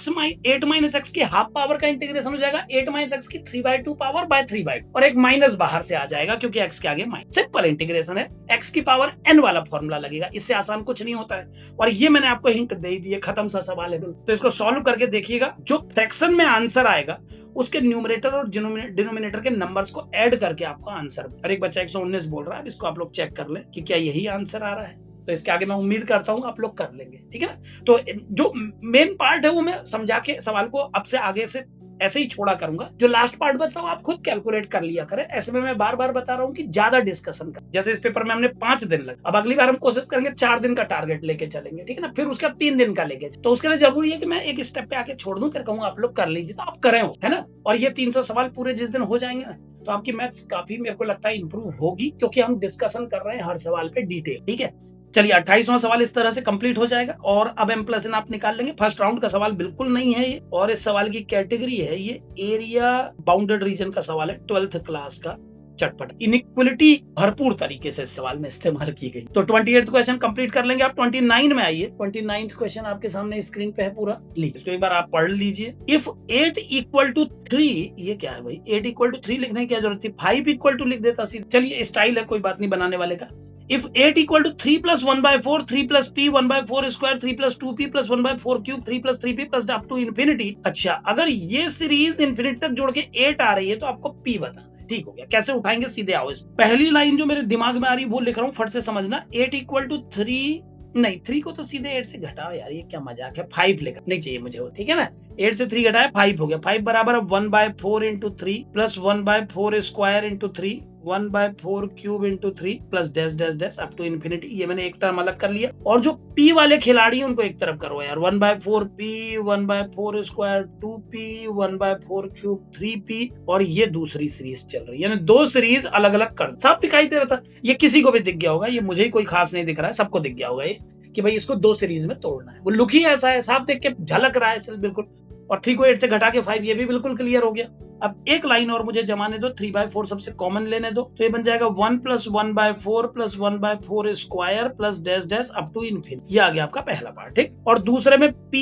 - x की हाफ पावर का इंटीग्रेशन हो जाएगा 8 - x की 3/2 पावर बाय 3/2, और एक माइनस बाहर से आ जाएगा क्योंकि x के आगे माइनस। सिंपल इंटीग्रेशन है, x की पावर n वाला फॉर्मूला लगेगा, इससे आसान कुछ नहीं होता है। और ये मैंने आपको हिंट दे दी है, खत्म सा सवाल है। तो इसको सॉल्व करके देखिएगा, जो फ्रैक्शन में आंसर आएगा उसके न्यूमरेटर और डिनोमिनेटर के नंबर्स को ऐड करके आपको आंसर। और एक बच्चा 119 बोल रहा है, इसको आप लोग चेक कर ले कि क्या यही आंसर आ रहा है। तो इसके आगे मैं उम्मीद करता हूं आप लोग कर लेंगे, ठीक है ना। तो जो मेन पार्ट है वो मैं समझा के सवाल को अब से आगे से ऐसे ही छोड़ा करूंगा, जो लास्ट पार्ट बचता है आप खुद कैलकुलेट कर लिया करें। ऐसे में मैं बार बार बता रहा हूं कि ज्यादा डिस्कशन कर, जैसे इस पेपर में हमने 5 दिन लगे, अब अगली बार हम कोशिश करेंगे 4 दिन का टारगेट लेके चलेंगे, ठीक है ना, फिर उसका 3 दिन का लेके। तो उसके लिए जरूरी है कि मैं एक स्टेप पे आके छोड़ दूं, फिर कहूंगा आप लोग कर लीजिए, तो आप करें, है ना। और ये 300 सवाल पूरे जिस दिन हो जाएंगे ना, तो आपकी मैथ्स काफी मेरे को लगता है इंप्रूव होगी, क्योंकि हम डिस्कशन कर रहे हैं हर सवाल पे डिटेल, ठीक है। चलिए 28वां सवाल इस तरह से कंप्लीट हो जाएगा, और अब m+n आप निकाल लेंगे। फर्स्ट राउंड का सवाल बिल्कुल नहीं है ये, और इस सवाल की कैटेगरी है ये एरिया बाउंडेड रीजन का सवाल है, 12th क्लास का चटपट। इनइक्वलिटी भरपूर तरीके से इस सवाल में इस्तेमाल की गई। तो 28th क्वेश्चन कंप्लीट कर लेंगे आप। 29 में आइए, 29th क्वेश्चन आपके सामने स्क्रीन पे है पूरा, लीजिए इसको एक बार आप पढ़ लीजिए। इफ 8 = 3, ये क्या है भाई, 8 = 3 लिखने की क्या जरूरत थी, 5 = लिख देता सीधे। चलिए स्टाइल है, कोई बात नहीं बनाने वाले का। If 8 = 3 + 1/4, 3 + p 1/4 square, 3 + 2p + 1/4 cube, 3 + 3p + up to infinity। अच्छा, अगर ये सीरीज इन्फिनिटी तक जोड़ के 8 आ रही है तो आपको p बताना है। ठीक हो गया, कैसे उठाएंगे सीधे आओ। इस पहली लाइन जो मेरे दिमाग में आ रही है वो लिख रहा हूँ, फट से समझना। 8 = 3, नहीं 3 को तो सीधे 8 से घटाओ यार, ये क्या मजाक है, 5 लेकर नहीं चाहिए मुझे वो, ठीक है ना। 8 से 3 घटाए 5 हो गया, 5 बराबर 1/4 × 3 + 1/4 square × 3 1/4 cube into 3 plus dash dash dash up to infinity. ये मैंने एक टर्म अलग कर लिया। और जो पी वाले खिलाड़ी उनको एक तरफ करो यार, 1/4 P, 1/4 square 2p, 1/4 cube 3p, और ये दूसरी सीरीज चल रही है, यानी दो सीरीज अलग अलग कर। साफ दिखाई दे रहा था, ये किसी को भी दिख गया होगा, ये मुझे ही कोई खास नहीं दिख रहा है, सबको दिख गया होगा ये कि भाई इसको दो सीरीज में तोड़ना है। वो लुक ही ऐसा है, साफ देख के झलक रहा है बिल्कुल। और 3 को 8 से घटा के 5, ये भी बिल्कुल क्लियर हो गया। अब एक लाइन और मुझे जमाने दो, 3/4 सबसे कॉमन लेने दो, तो ये बन जाएगा 1 + 1/4 + 1/4 square plus dash dash up to infinity. ये आ गया आपका पहला पार्ट, ठीक। और दूसरे में p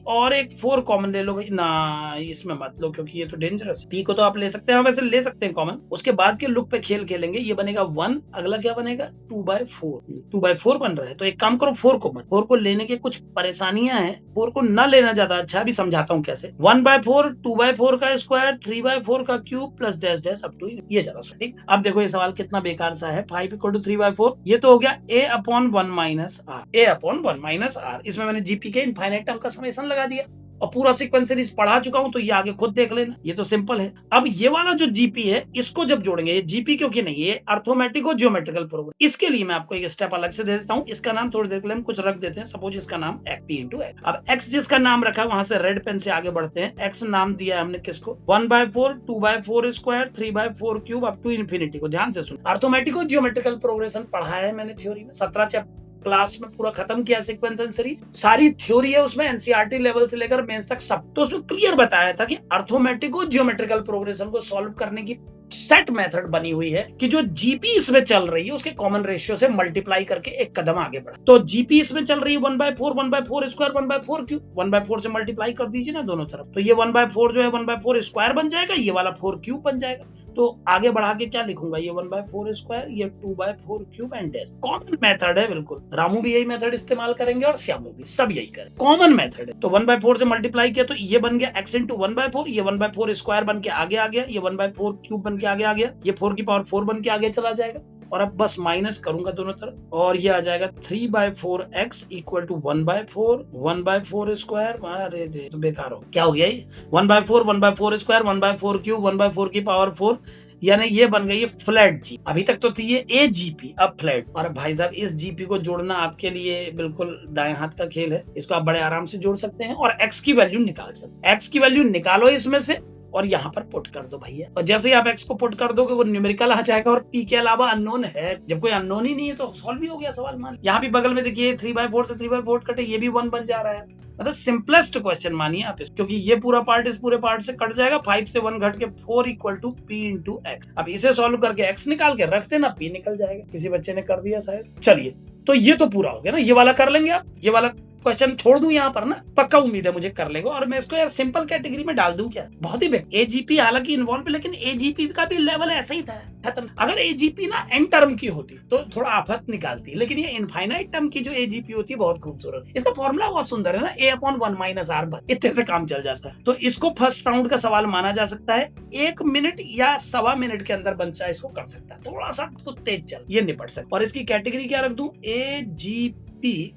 और एक 4 कॉमन ले लो भाई ना, इसमें मत लो क्योंकि ये तो डेंजरस। p को तो आप ले सकते हैं, वैसे ले सकते हैं कॉमन। उसके बाद के लुक पे खेल खेलेंगे। ये बनेगा 1, अगला क्या बनेगा 2/4, 2/4 बन रहा है। तो एक काम करो, 4 को मत, 4 को लेने के कुछ परेशानियां हैं, 4 को न लेना ज्यादा अच्छा, अभी समझाता हूँ कैसे। 1/4, 2/4 का स्क्वायर, 3/4 का cube plus dash dash up to, ये ज्यादा ठीक। अब देखो ये सवाल कितना बेकार सा है। 5 = 3/4, ये तो हो गया a/1 - r। इसमें मैंने जीपी के इनफाइनाइट टर्म का समेशन लगा दिया और पूरा सीक्वेंस सीरीज पढ़ा चुका हूं, तो ये आगे खुद देख लेना, ये तो सिंपल है। अब ये वाला जो जीपी है, इसको जब जोड़ेंगे, ये जीपी क्योंकि नहीं, ये अर्थोमेटिक और ज्योमेट्रिकल प्रोग्रेशन, इसके लिए मैं आपको एक स्टेप अलग से दे देता हूं। इसका नाम थोड़ी देर के लिए हम कुछ रख देते हैं, सपोज इसका नाम p/x। अब x जिसका नाम रखा है, वहां से रेड पेन से आगे बढ़ते हैं। x नाम दिया है हमने किसको, 1/4, 2/4 square, 3/4 cube up to infinity को। ध्यान से सुनो, अर्थोमेटिक और ज्योमेट्रिकल प्रोग्रेशन पढ़ा है मैंने थ्योरी में, 17 चैप्टर क्लास में पूरा खत्म किया सीक्वेंस एंड सीरीज, सारी थ्योरी है उसमें, एनसीईआरटी लेवल से लेकर मेंस तक सब। तो उसमें क्लियर बताया था कि अर्थोमेटिक और ज्योमेट्रिकल प्रोग्रेशन को सॉल्व करने की सेट मेथड बनी हुई है कि जो जीपी इसमें चल रही है उसके कॉमन रेशियो से मल्टीप्लाई करके एक कदम आगे बढ़ा। तो जीपी इसमें चल रही है 1/4, 1/4 स्क्वायर, 1/4 क्यूब, 1/4 से मल्टीप्लाई कर दीजिए ना दोनों तरफ, तो ये 1/4 जो है 1/4 स्क्वायर बन जाएगा, ये वाला 4 क्यूब बन जाएगा। तो आगे बढ़ा के क्या लिखूंगा, ये 1/4 स्क्वायर, ये 2/4 cube and dash. Common method है बिल्कुल, रामू भी यही मेथड इस्तेमाल करेंगे और श्यामू भी, सब यही करें, कॉमन मेथड है। तो 1/4 से मल्टीप्लाई किया तो ये बन गया x × 1/4, ये 1/4 स्क्वायर बन के आगे आ गया, ये 1/4 क्यूब बन के आगे आ गया, ये 4 की पावर 4 बन के आगे चला जाएगा। और अब बस माइनस करूंगा दोनों तरफ, और ये आ जाएगा 3/4x = 1/4, 1/4 स्क्वायर, अरे तो बेकार हो, क्या हो गया ये 1/4, 1/4 स्क्वायर, 1/4 क्यूब, 1/4 की पावर 4, यानी ये बन गई है फ्लैट जी। अभी तक तो थी ये ए जीपी, अब फ्लैट। और भाई साहब इस जीपी को जोड़ना आपके लिए बिल्कुल दाएं हाथ का खेल है, इसको आप बड़े आराम से जोड़ सकते हैं और एक्स की वैल्यू निकाल सकते हैं। एक्स की वैल्यू निकालो इसमें से और यहाँ पर पुट कर दो भैया, और जैसे ही आप एक्स को पुट कर दोगे वो न्यूमेरिकल आ जाएगा, और पी के अलावा अननोन है। जब कोई अननोन ही नहीं है तो सॉल्व भी हो गया सवाल। मान यहाँ भी बगल में देखिए 3/4 से 3/4 कटे, ये भी 1 बन जा रहा है। मतलब सिंपलेस्ट क्वेश्चन मानिए आप इस, क्योंकि ये पूरा पार्ट इस पूरे पार्ट से कट जाएगा, 5 से 1 घट के 4 = p × x। अब इसे सॉल्व करके x निकाल के रख देना, p निकल जाएगा। किसी बच्चे ने कर दिया शायद। चलिए, तो ये तो पूरा हो गया ना, ये वाला कर लेंगे आप, ये वाला क्वेश्चन छोड़ दूं यहाँ पर ना, पक्का उम्मीद है मुझे कर लेगा। और मैं इसको यार सिंपल कैटेगरी में डाल दूं क्या, बहुत ही एजीपी हालांकि इन्वॉल्व, लेकिन एजीपी का भी लेवल ऐसा ही था खत्म। अगर एजीपी ना एन टर्म की होती तो थोड़ा आफत निकालती, लेकिन ये इनफाइनाइट टर्म की जो एजीपी होती है बहुत खूबसूरत, इसका फॉर्मूला बहुत सुंदर है ना, a/1 - r, इतने से काम चल जाता है। तो इसको फर्स्ट राउंड का सवाल माना जा सकता है, 1 मिनट या 1.25 मिनट के अंदर बच्चा इसको कर सकता है, थोड़ा सा तो तेज चल, ये निपट सकता। और इसकी कैटेगरी क्या रख दूं, एजीपी,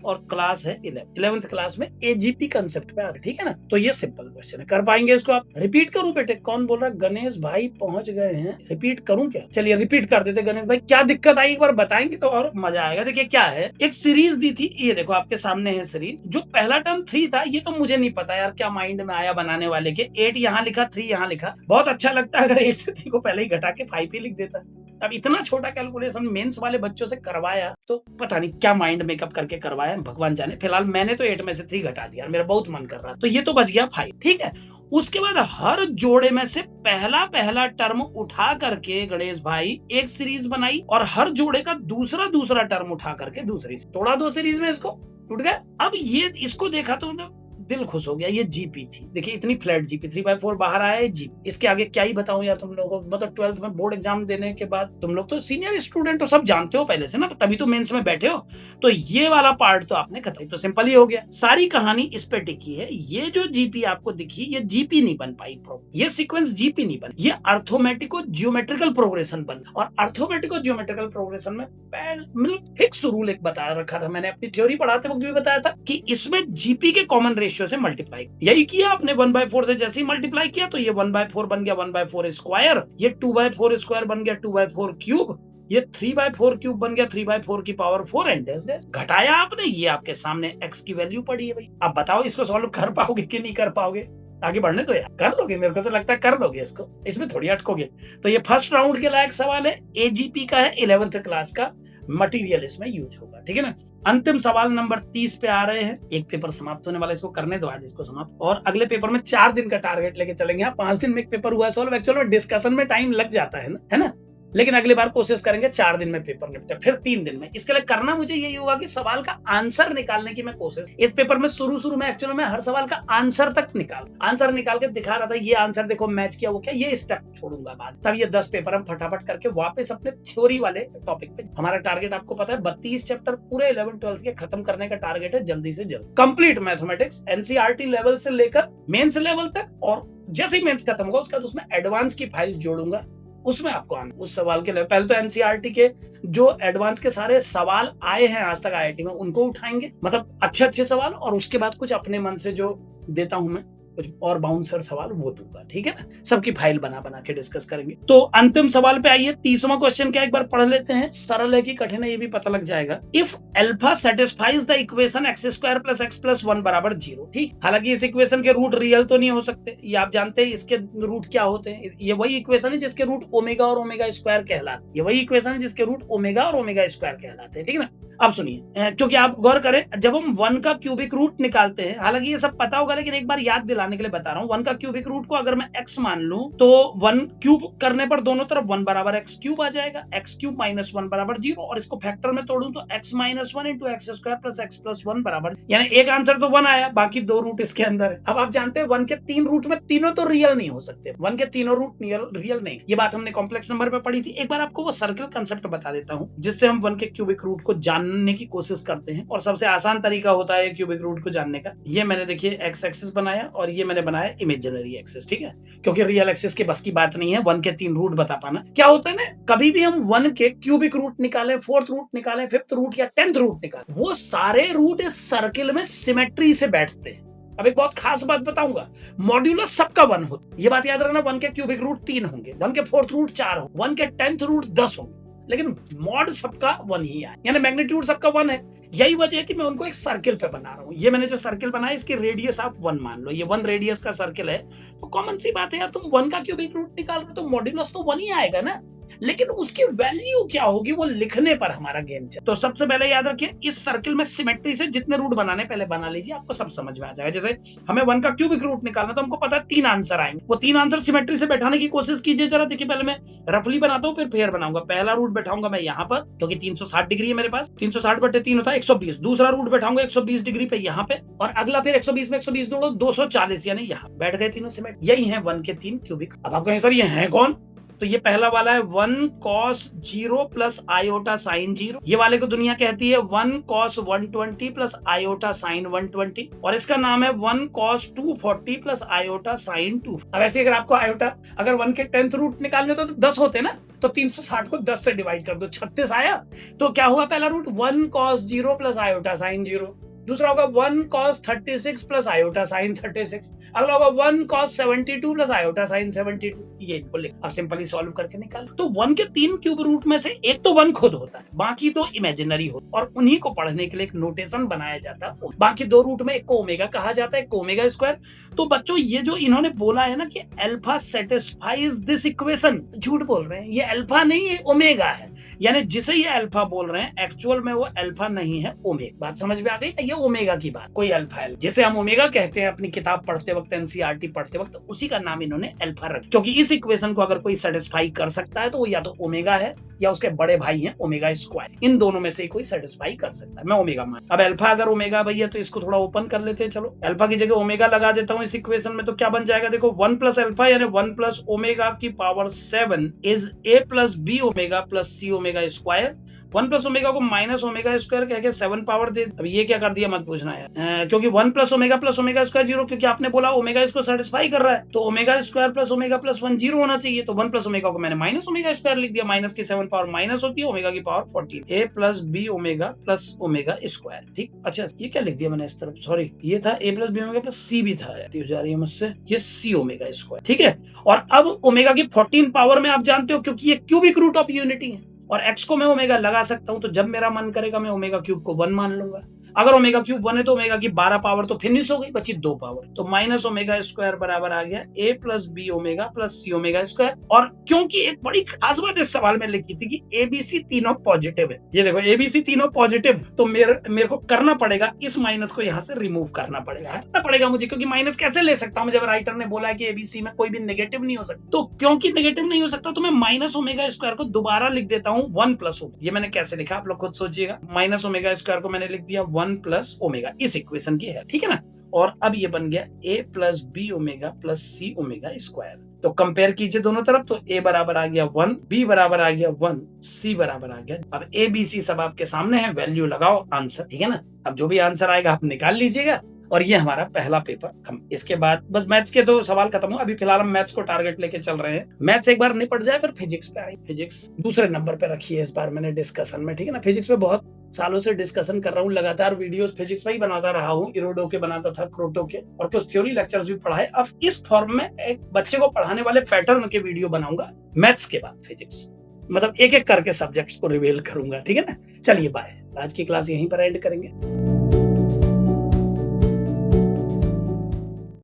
और क्लास है 11th क्लास में एजीपी कंसेप्ट पे आ रहा है, ठीक है ना। तो ये सिंपल क्वेश्चन है, कर पाएंगे इसको आप। रिपीट करूं बेटे, कौन बोल रहा है, गणेश भाई पहुंच गए हैं, रिपीट करूं क्या, चलिए रिपीट कर देते। गणेश भाई क्या दिक्कत आई एक बार बताएंगे तो और मजा आएगा। देखिए क्या है, एक सीरीज दी थी, ये देखो आपके सामने है सीरीज, जो पहला टर्म 3 था, ये तो मुझे नहीं पता यार क्या माइंड में आया बनाने वाले के, 8 यहाँ लिखा, 3 यहाँ लिखा। बहुत अच्छा लगता है अगर 8 से 3 को पहले ही घटा के 5 ही लिख देता। अब इतना छोटा कैलकुलेशन मेंस वाले बच्चों से करवाया, तो पता नहीं क्या माइंड मेकअप करके करवाया, भगवान जाने। फिलहाल मैंने तो 8 में से 3 घटा दिया, मेरा बहुत मन कर रहा, तो ये तो बच गया 5, ठीक है। उसके बाद हर जोड़े में से पहला टर्म उठा करके गणेश भाई एक सीरीज बनाई, और हर जोड़े का दूसरा टर्म उठा करके दूसरी, तोड़ा 2 सीरीज में, इसको टूट गया। अब ये इसको देखा तो मतलब दिल खुश हो गया, ये जीपी थी। देखिए इतनी फ्लैट जीपी, 3/4 बाहर आया है जीपी। इसके आगे क्या ही बताऊं यार तुम लोगों को, मतलब 12th में बोर्ड एग्जाम देने के बाद, तुम लोग तो सीनियर स्टूडेंट हो, सब जानते हो पहले से ना, तभी तो मेंस में बैठे हो। तो ये वाला पार्ट तो आपने खत्म, तो सिंपल ही हो गया। सारी कहानी इस पे टिकी है। ये जो जीपी आपको दिखी, ये जीपी नहीं बन पाई, ये सीक्वेंस जीपी नहीं बन, ये अर्थोमेटिको ज्योमेट्रिकल प्रोग्रेशन बन। और अर्थोमेटिको ज्योमेट्रिकल प्रोग्रेशन में मतलब फिक्स रूल एक बता रखा था मैंने, अपनी थ्योरी पढ़ाते वक्त भी बताया था कि इसमें जीपी के कॉमन रेशियो रेशियो से मल्टीप्लाई। यही किया आपने 1/4 से, जैसे ही मल्टीप्लाई किया तो ये 1/4 बन गया 1/4 स्क्वायर, ये 2/4 स्क्वायर बन गया 2/4 क्यूब, ये 3/4 क्यूब बन गया 3/4 की पावर 4 एंड घटाया आपने, ये आपके सामने x की वैल्यू पड़ी है भाई। अब बताओ इसको सॉल्व कर पाओगे कि नहीं कर पाओगे? आगे बढ़ने दो यार, कर लोगे, मेरे को तो लगता है कर लोगे इसको, इसमें थोड़ी अटकोगे। तो ये फर्स्ट राउंड के लायक सवाल है, एजीपी का है, 11th क्लास का मटेरियल इसमें यूज होगा, ठीक है ना। अंतिम सवाल नंबर 30 पे आ रहे हैं। एक पेपर समाप्त होने वाला, इसको करने दो आज इसको समाप्त, और अगले पेपर में 4 दिन का टारगेट लेके चलेंगे। 5 दिन में एक पेपर हुआ सॉल्व, एक्चुअल में डिस्कशन में टाइम लग जाता है ना, लेकिन अगली बार कोशिश करेंगे 4 दिन में पेपर निपटे, फिर 3 दिन में। इसके लिए करना मुझे यही होगा कि सवाल का आंसर निकालने की मैं कोशिश, इस पेपर में शुरू में एक्चुअली में हर सवाल का आंसर तक आंसर निकाल के दिखा रहा था, ये आंसर देखो मैच किया वो क्या, ये स्टेप छोड़ूंगा बाद, तब ये 10 पेपर हम फटाफट करके वापस अपने थ्योरी वाले टॉपिक पे। हमारा टारगेट आपको पता है 32 चैप्टर पूरे 11th-12th के खत्म करने का टारगेट है, जल्दी से जल्द कंप्लीट मैथमेटिक्स एनसीईआरटी लेवल से लेकर मेंस लेवल तक, और जैसे ही मेंस खत्म होगा उसके बाद उसमें एडवांस की फाइल जोड़ूंगा, उसमें आपको आना उस सवाल के लिए। पहले तो एनसीईआरटी के जो एडवांस के सारे सवाल आए हैं आज तक आईआईटी में उनको उठाएंगे, मतलब अच्छे सवाल, और उसके बाद कुछ अपने मन से जो देता हूं मैं कुछ और बाउंसर सवाल वो दूंगा, ठीक है ना। सबकी फाइल बना के डिस्कस करेंगे। तो अंतिम सवाल पे आइए, 30वां क्वेश्चन क्या एक बार पढ़ लेते हैं, सरल है कि कठिन है ये भी पता लग जाएगा। If alpha satisfies the equation x² + x + 1 = 0, ठीक। हालांकि इस इक्वेशन के रूट रियल तो नहीं हो सकते, ये आप जानते हैं। इसके रूट क्या होते हैं? ये वही इक्वेशन है जिसके रूट ओमेगा और ओमेगा स्क्वायर कहलाते, ये वही इक्वेशन है जिसके रूट ओमेगा और ओमेगा स्क्वायर कहलाते हैं, ठीक है ना। अब सुनिए, क्योंकि आप गौर करें, जब हम 1 का क्यूबिक रूट निकालते हैं, हालांकि ये सब पता होगा लेकिन एक बार याद दिलाने के लिए बता रहा हूं, 1 का क्यूबिक रूट को अगर मैं x मान लूं तो 1 क्यूब करने पर दोनों तरफ 1 = x³ आ जाएगा, x³ - 1 = 0, और इसको फैक्टर में तोड़ूं तो x - 1 × x² + x + 1 बराबर, यानी एक आंसर तो 1 आया, बाकी 2 रूट इसके अंदर है। अब आप जानते हैं 1 के 3 रूट में तीनों तो रियल नहीं हो सकते, 1 के तीनों रूट रियल नहीं, ये बात हमने कॉम्प्लेक्स नंबर पे पढ़ी थी। एक बार आपको वो सर्कल कंसेप्ट बता देता हूं जिससे हम 1 के क्यूबिक रूट को जानने की कोशिश करते हैं, और सबसे आसान तरीका होता है क्यूबिक रूट को जानने का। ये मैंने देखिए एक्स एक्सिस बनाया और ये मैंने बनाया इमेजिनरी एक्सिस, ठीक है, क्योंकि रियल एक्सिस के बस की बात नहीं है 1 के 3 रूट बता पाना। क्या होता है ना, कभी भी हम 1 के क्यूबिक रूट निकालें, 4th रूट निकालें, 5th रूट या 10th रूट निकालें, वो सारे रूट इस सर्किल में सिमेट्री से बैठते हैं। अब एक बहुत खास बात बताऊंगा, मॉड्यूलस सबका 1 होता है, ये बात याद रखना। 1 के क्यूबिक रूट 3 होंगे, 1 के 4th रूट 4 होंगे, 1 के 10th रूट 10 होंगे, लेकिन मॉड सबका 1 ही है, यानी मैग्नीट्यूड सबका 1 है। यही वजह है कि मैं उनको एक सर्किल पे बना रहा हूं। ये मैंने जो सर्किल बनाया इसकी रेडियस आप 1 मान लो, ये 1 रेडियस का सर्किल है। तो कॉमन सी बात है यार, तुम 1 का क्यूबिक रूट निकाल रहे हो तो मॉड्यूलस तो 1 ही आएगा ना, लेकिन उसकी वैल्यू क्या होगी वो लिखने पर हमारा गेम चल। तो सबसे पहले याद रखिए, इस सर्किल में सिमेट्री से जितने रूट बनाने पहले बना लीजिए, आपको सब समझ में आ जाएगा। जैसे हमें 1 का क्यूबिक रूट निकालना तो हमको पता है 3 आंसर आएंगे, वो 3 आंसर सिमेट्री से बैठाने की कोशिश कीजिए जरा। देखिए पहले मैं रफली बनाता हूँ फिर फेयर बनाऊंगा। पहला रूट बैठाऊंगा मैं यहाँ पर, क्योंकि 360 डिग्री है मेरे पास, 360/3 होता है 120। दूसरा रूट बैठाऊंगा 120 डिग्री पे यहाँ पे, और अगला फिर 120 में 120 जोड़ो 240, यानी यहाँ बैठ गए तीनों सिमेट। यही है 1 के 3 क्यूबिक। अब आप कहें सर ये है कौन, तो ये पहला वाला है 1 cos 0 + iota sin 0। ये वाले को दुनिया कहती है 1 cos 120 + iota sin 120, और इसका नाम है 1 cos 240 + iota sin 2। अब ऐसे अगर आपको आयोटा अगर 1 के 10th रूट निकालने तो 10 होते ना, तो 360 को 10 से डिवाइड कर दो, 36 आया। तो क्या हुआ पहला रूट 1 cos 0 + iota sin 0, दूसरा होगा 1 cos 36 + iota sin 36, अगला होगा 1 cos 72 + iota sin 72। ये इनको लिख, अब सिंपली सॉल्व करके निकाल। तो 1 के 3 क्यूब रूट में से एक तो 1 खुद होता है, बाकी तो इमेजिनरी होता है, और उन्हीं को पढ़ने के लिए एक नोटेशन बनाया जाता है। बाकी 2 रूट में एक को ओमेगा कहा जाता है, एक को ओमेगा स्क्वायर। तो बच्चों ये जो इन्होंने बोला है ना कि अल्फा सेटिस्फाइज दिस इक्वेशन, झूठ बोल रहे हैं, ये अल्फा नहीं है ओमेगा है, यानी जिसे ये अल्फा बोल रहे हैं एक्चुअल में वो अल्फा नहीं है ओमेगा। बात समझ में आ गई? ये ओमेगा की बात, कोई अल्फा है जिसे हम ओमेगा कहते हैं अपनी किताब पढ़ते वक्त, एनसीईआरटी पढ़ते वक्त, उसी का नाम इन्होंने अल्फा रखा, क्योंकि इस इक्वेशन को अगर कोई सेटिस्फाई कर सकता है तो वो या तो ओमेगा है या उसके बड़े भाई हैं ओमेगा स्क्वायर, इन दोनों में से कोई सेटिस्फाई कर सकता है। मैं ओमेगा मान, अब अल्फा अगर ओमेगा भैया तो इसको थोड़ा ओपन कर लेते हैं। चलो अल्फा की जगह ओमेगा लगा देता हूं इस इक्वेशन में, तो क्या बन जाएगा देखो, 1 + अल्फा यानी 1 + ओमेगा की power 7 is a + b omega + c omega square, 1 plus omega को माइनस ओमेगा स्क्वायर कह के 7 पावर दे। अब ये क्या कर दिया मत पूछना यार, क्योंकि 1 प्लस ओमेगा स्क्वायर 0, क्योंकि आपने बोला ओमेगा इसको सेटिस्फाई कर रहा है, तो omega square plus omega plus 1 0 होना चाहिए। तो 1 प्लस ओमेगा को मैंने माइनस ओमेगा स्क्वायर लिख दिया, माइनस की 7 पावर माइनस होती है, ओमेगा की power 14, A plus B omega plus omega square. ठीक, अच्छा ये क्या लिख दिया मैंने इस तरफ, सॉरी ये था ए प्लस बी ओमेगा प्लस सी भी था, हो जा रही है मुझसे, ये सी ओमेगा स्क्वायर। ठीक है, और अब ओमेगा की 14 पावर में आप जानते हो, क्योंकि ये क्यूबिक रूट ऑफ यूनिटी है और x को मैं ओमेगा लगा सकता हूं, तो जब मेरा मन करेगा मैं ओमेगा क्यूब को 1 मान लूंगा। अगर ओमेगा क्यूब 1 है तो ओमेगा की 12 पावर तो फिनिश हो गई, बची 2 पावर, तो माइनस ओमेगा स्क्वायर बराबर आ गया ए plus B omega plus C omega square. और क्योंकि एक बड़ी खास बात इस सवाल में लिखी थी कि एबीसी तीनों पॉजिटिव है, ये देखो एबीसी तीनों पॉजिटिव, तो मेरे को करना पड़ेगा इस माइनस को यहाँ से रिमूव करना पड़ेगा मुझे, क्योंकि माइनस कैसे ले सकता हूँ जब राइटर ने बोला है कि एबीसी में कोई भी नेगेटिव नहीं हो सकता। तो क्योंकि नेगेटिव नहीं हो सकता तो मैं माइनस ओमेगा स्क्वायर को दोबारा लिख देता हूँ 1 प्लस ओमेगा। ये मैंने कैसे लिखा आप लोग खुद सोचिएगा, माइनस ओमेगा स्क्वायर को मैंने लिख दिया 1 प्लस ओमेगा, इस इक्वेशन की है, ठीक है ना। और अब ये बन गया a plus B omega plus C omega square. तो कंपेयर कीजिए दोनों तरफ, तो a बराबर आ गया 1, b बराबर आ गया 1, c बराबर आ गया। अब a b c सब आपके सामने है, वैल्यू लगाओ, आंसर, ठीक है ना। अब जो भी आंसर आएगा आप निकाल लीजिएगा। और ये हमारा पहला पेपर, इसके बाद बस मैथ्स के 2 सवाल खत्म हो। अभी फिलहाल हम मैथ्स को टारगेट लेके चल रहे हैं, मैथ्स एक बार निपट जाए फिर फिजिक्स पे आए। फिजिक्स दूसरे नंबर पे रखी है इस बार मैंने डिस्कशन में, ठीक है ना। फिजिक्स पे बहुत सालों से डिस्कशन कर रहा हूँ, लगातार वीडियोस फिजिक्स पे ही बनाता रहा हूँ, इरोडो के बनाता था, क्रोटो के, और कुछ थ्योरी लेक्चर्स भी पढ़ाए। अब इस फॉर्म में एक बच्चे को पढ़ाने वाले पैटर्न के वीडियो बनाऊंगा मैथ्स के बाद फिजिक्स, मतलब एक एक करके सब्जेक्ट्स को रिवील करूंगा, ठीक है ना। चलिए बाय, आज की क्लास यहीं पर एंड करेंगे।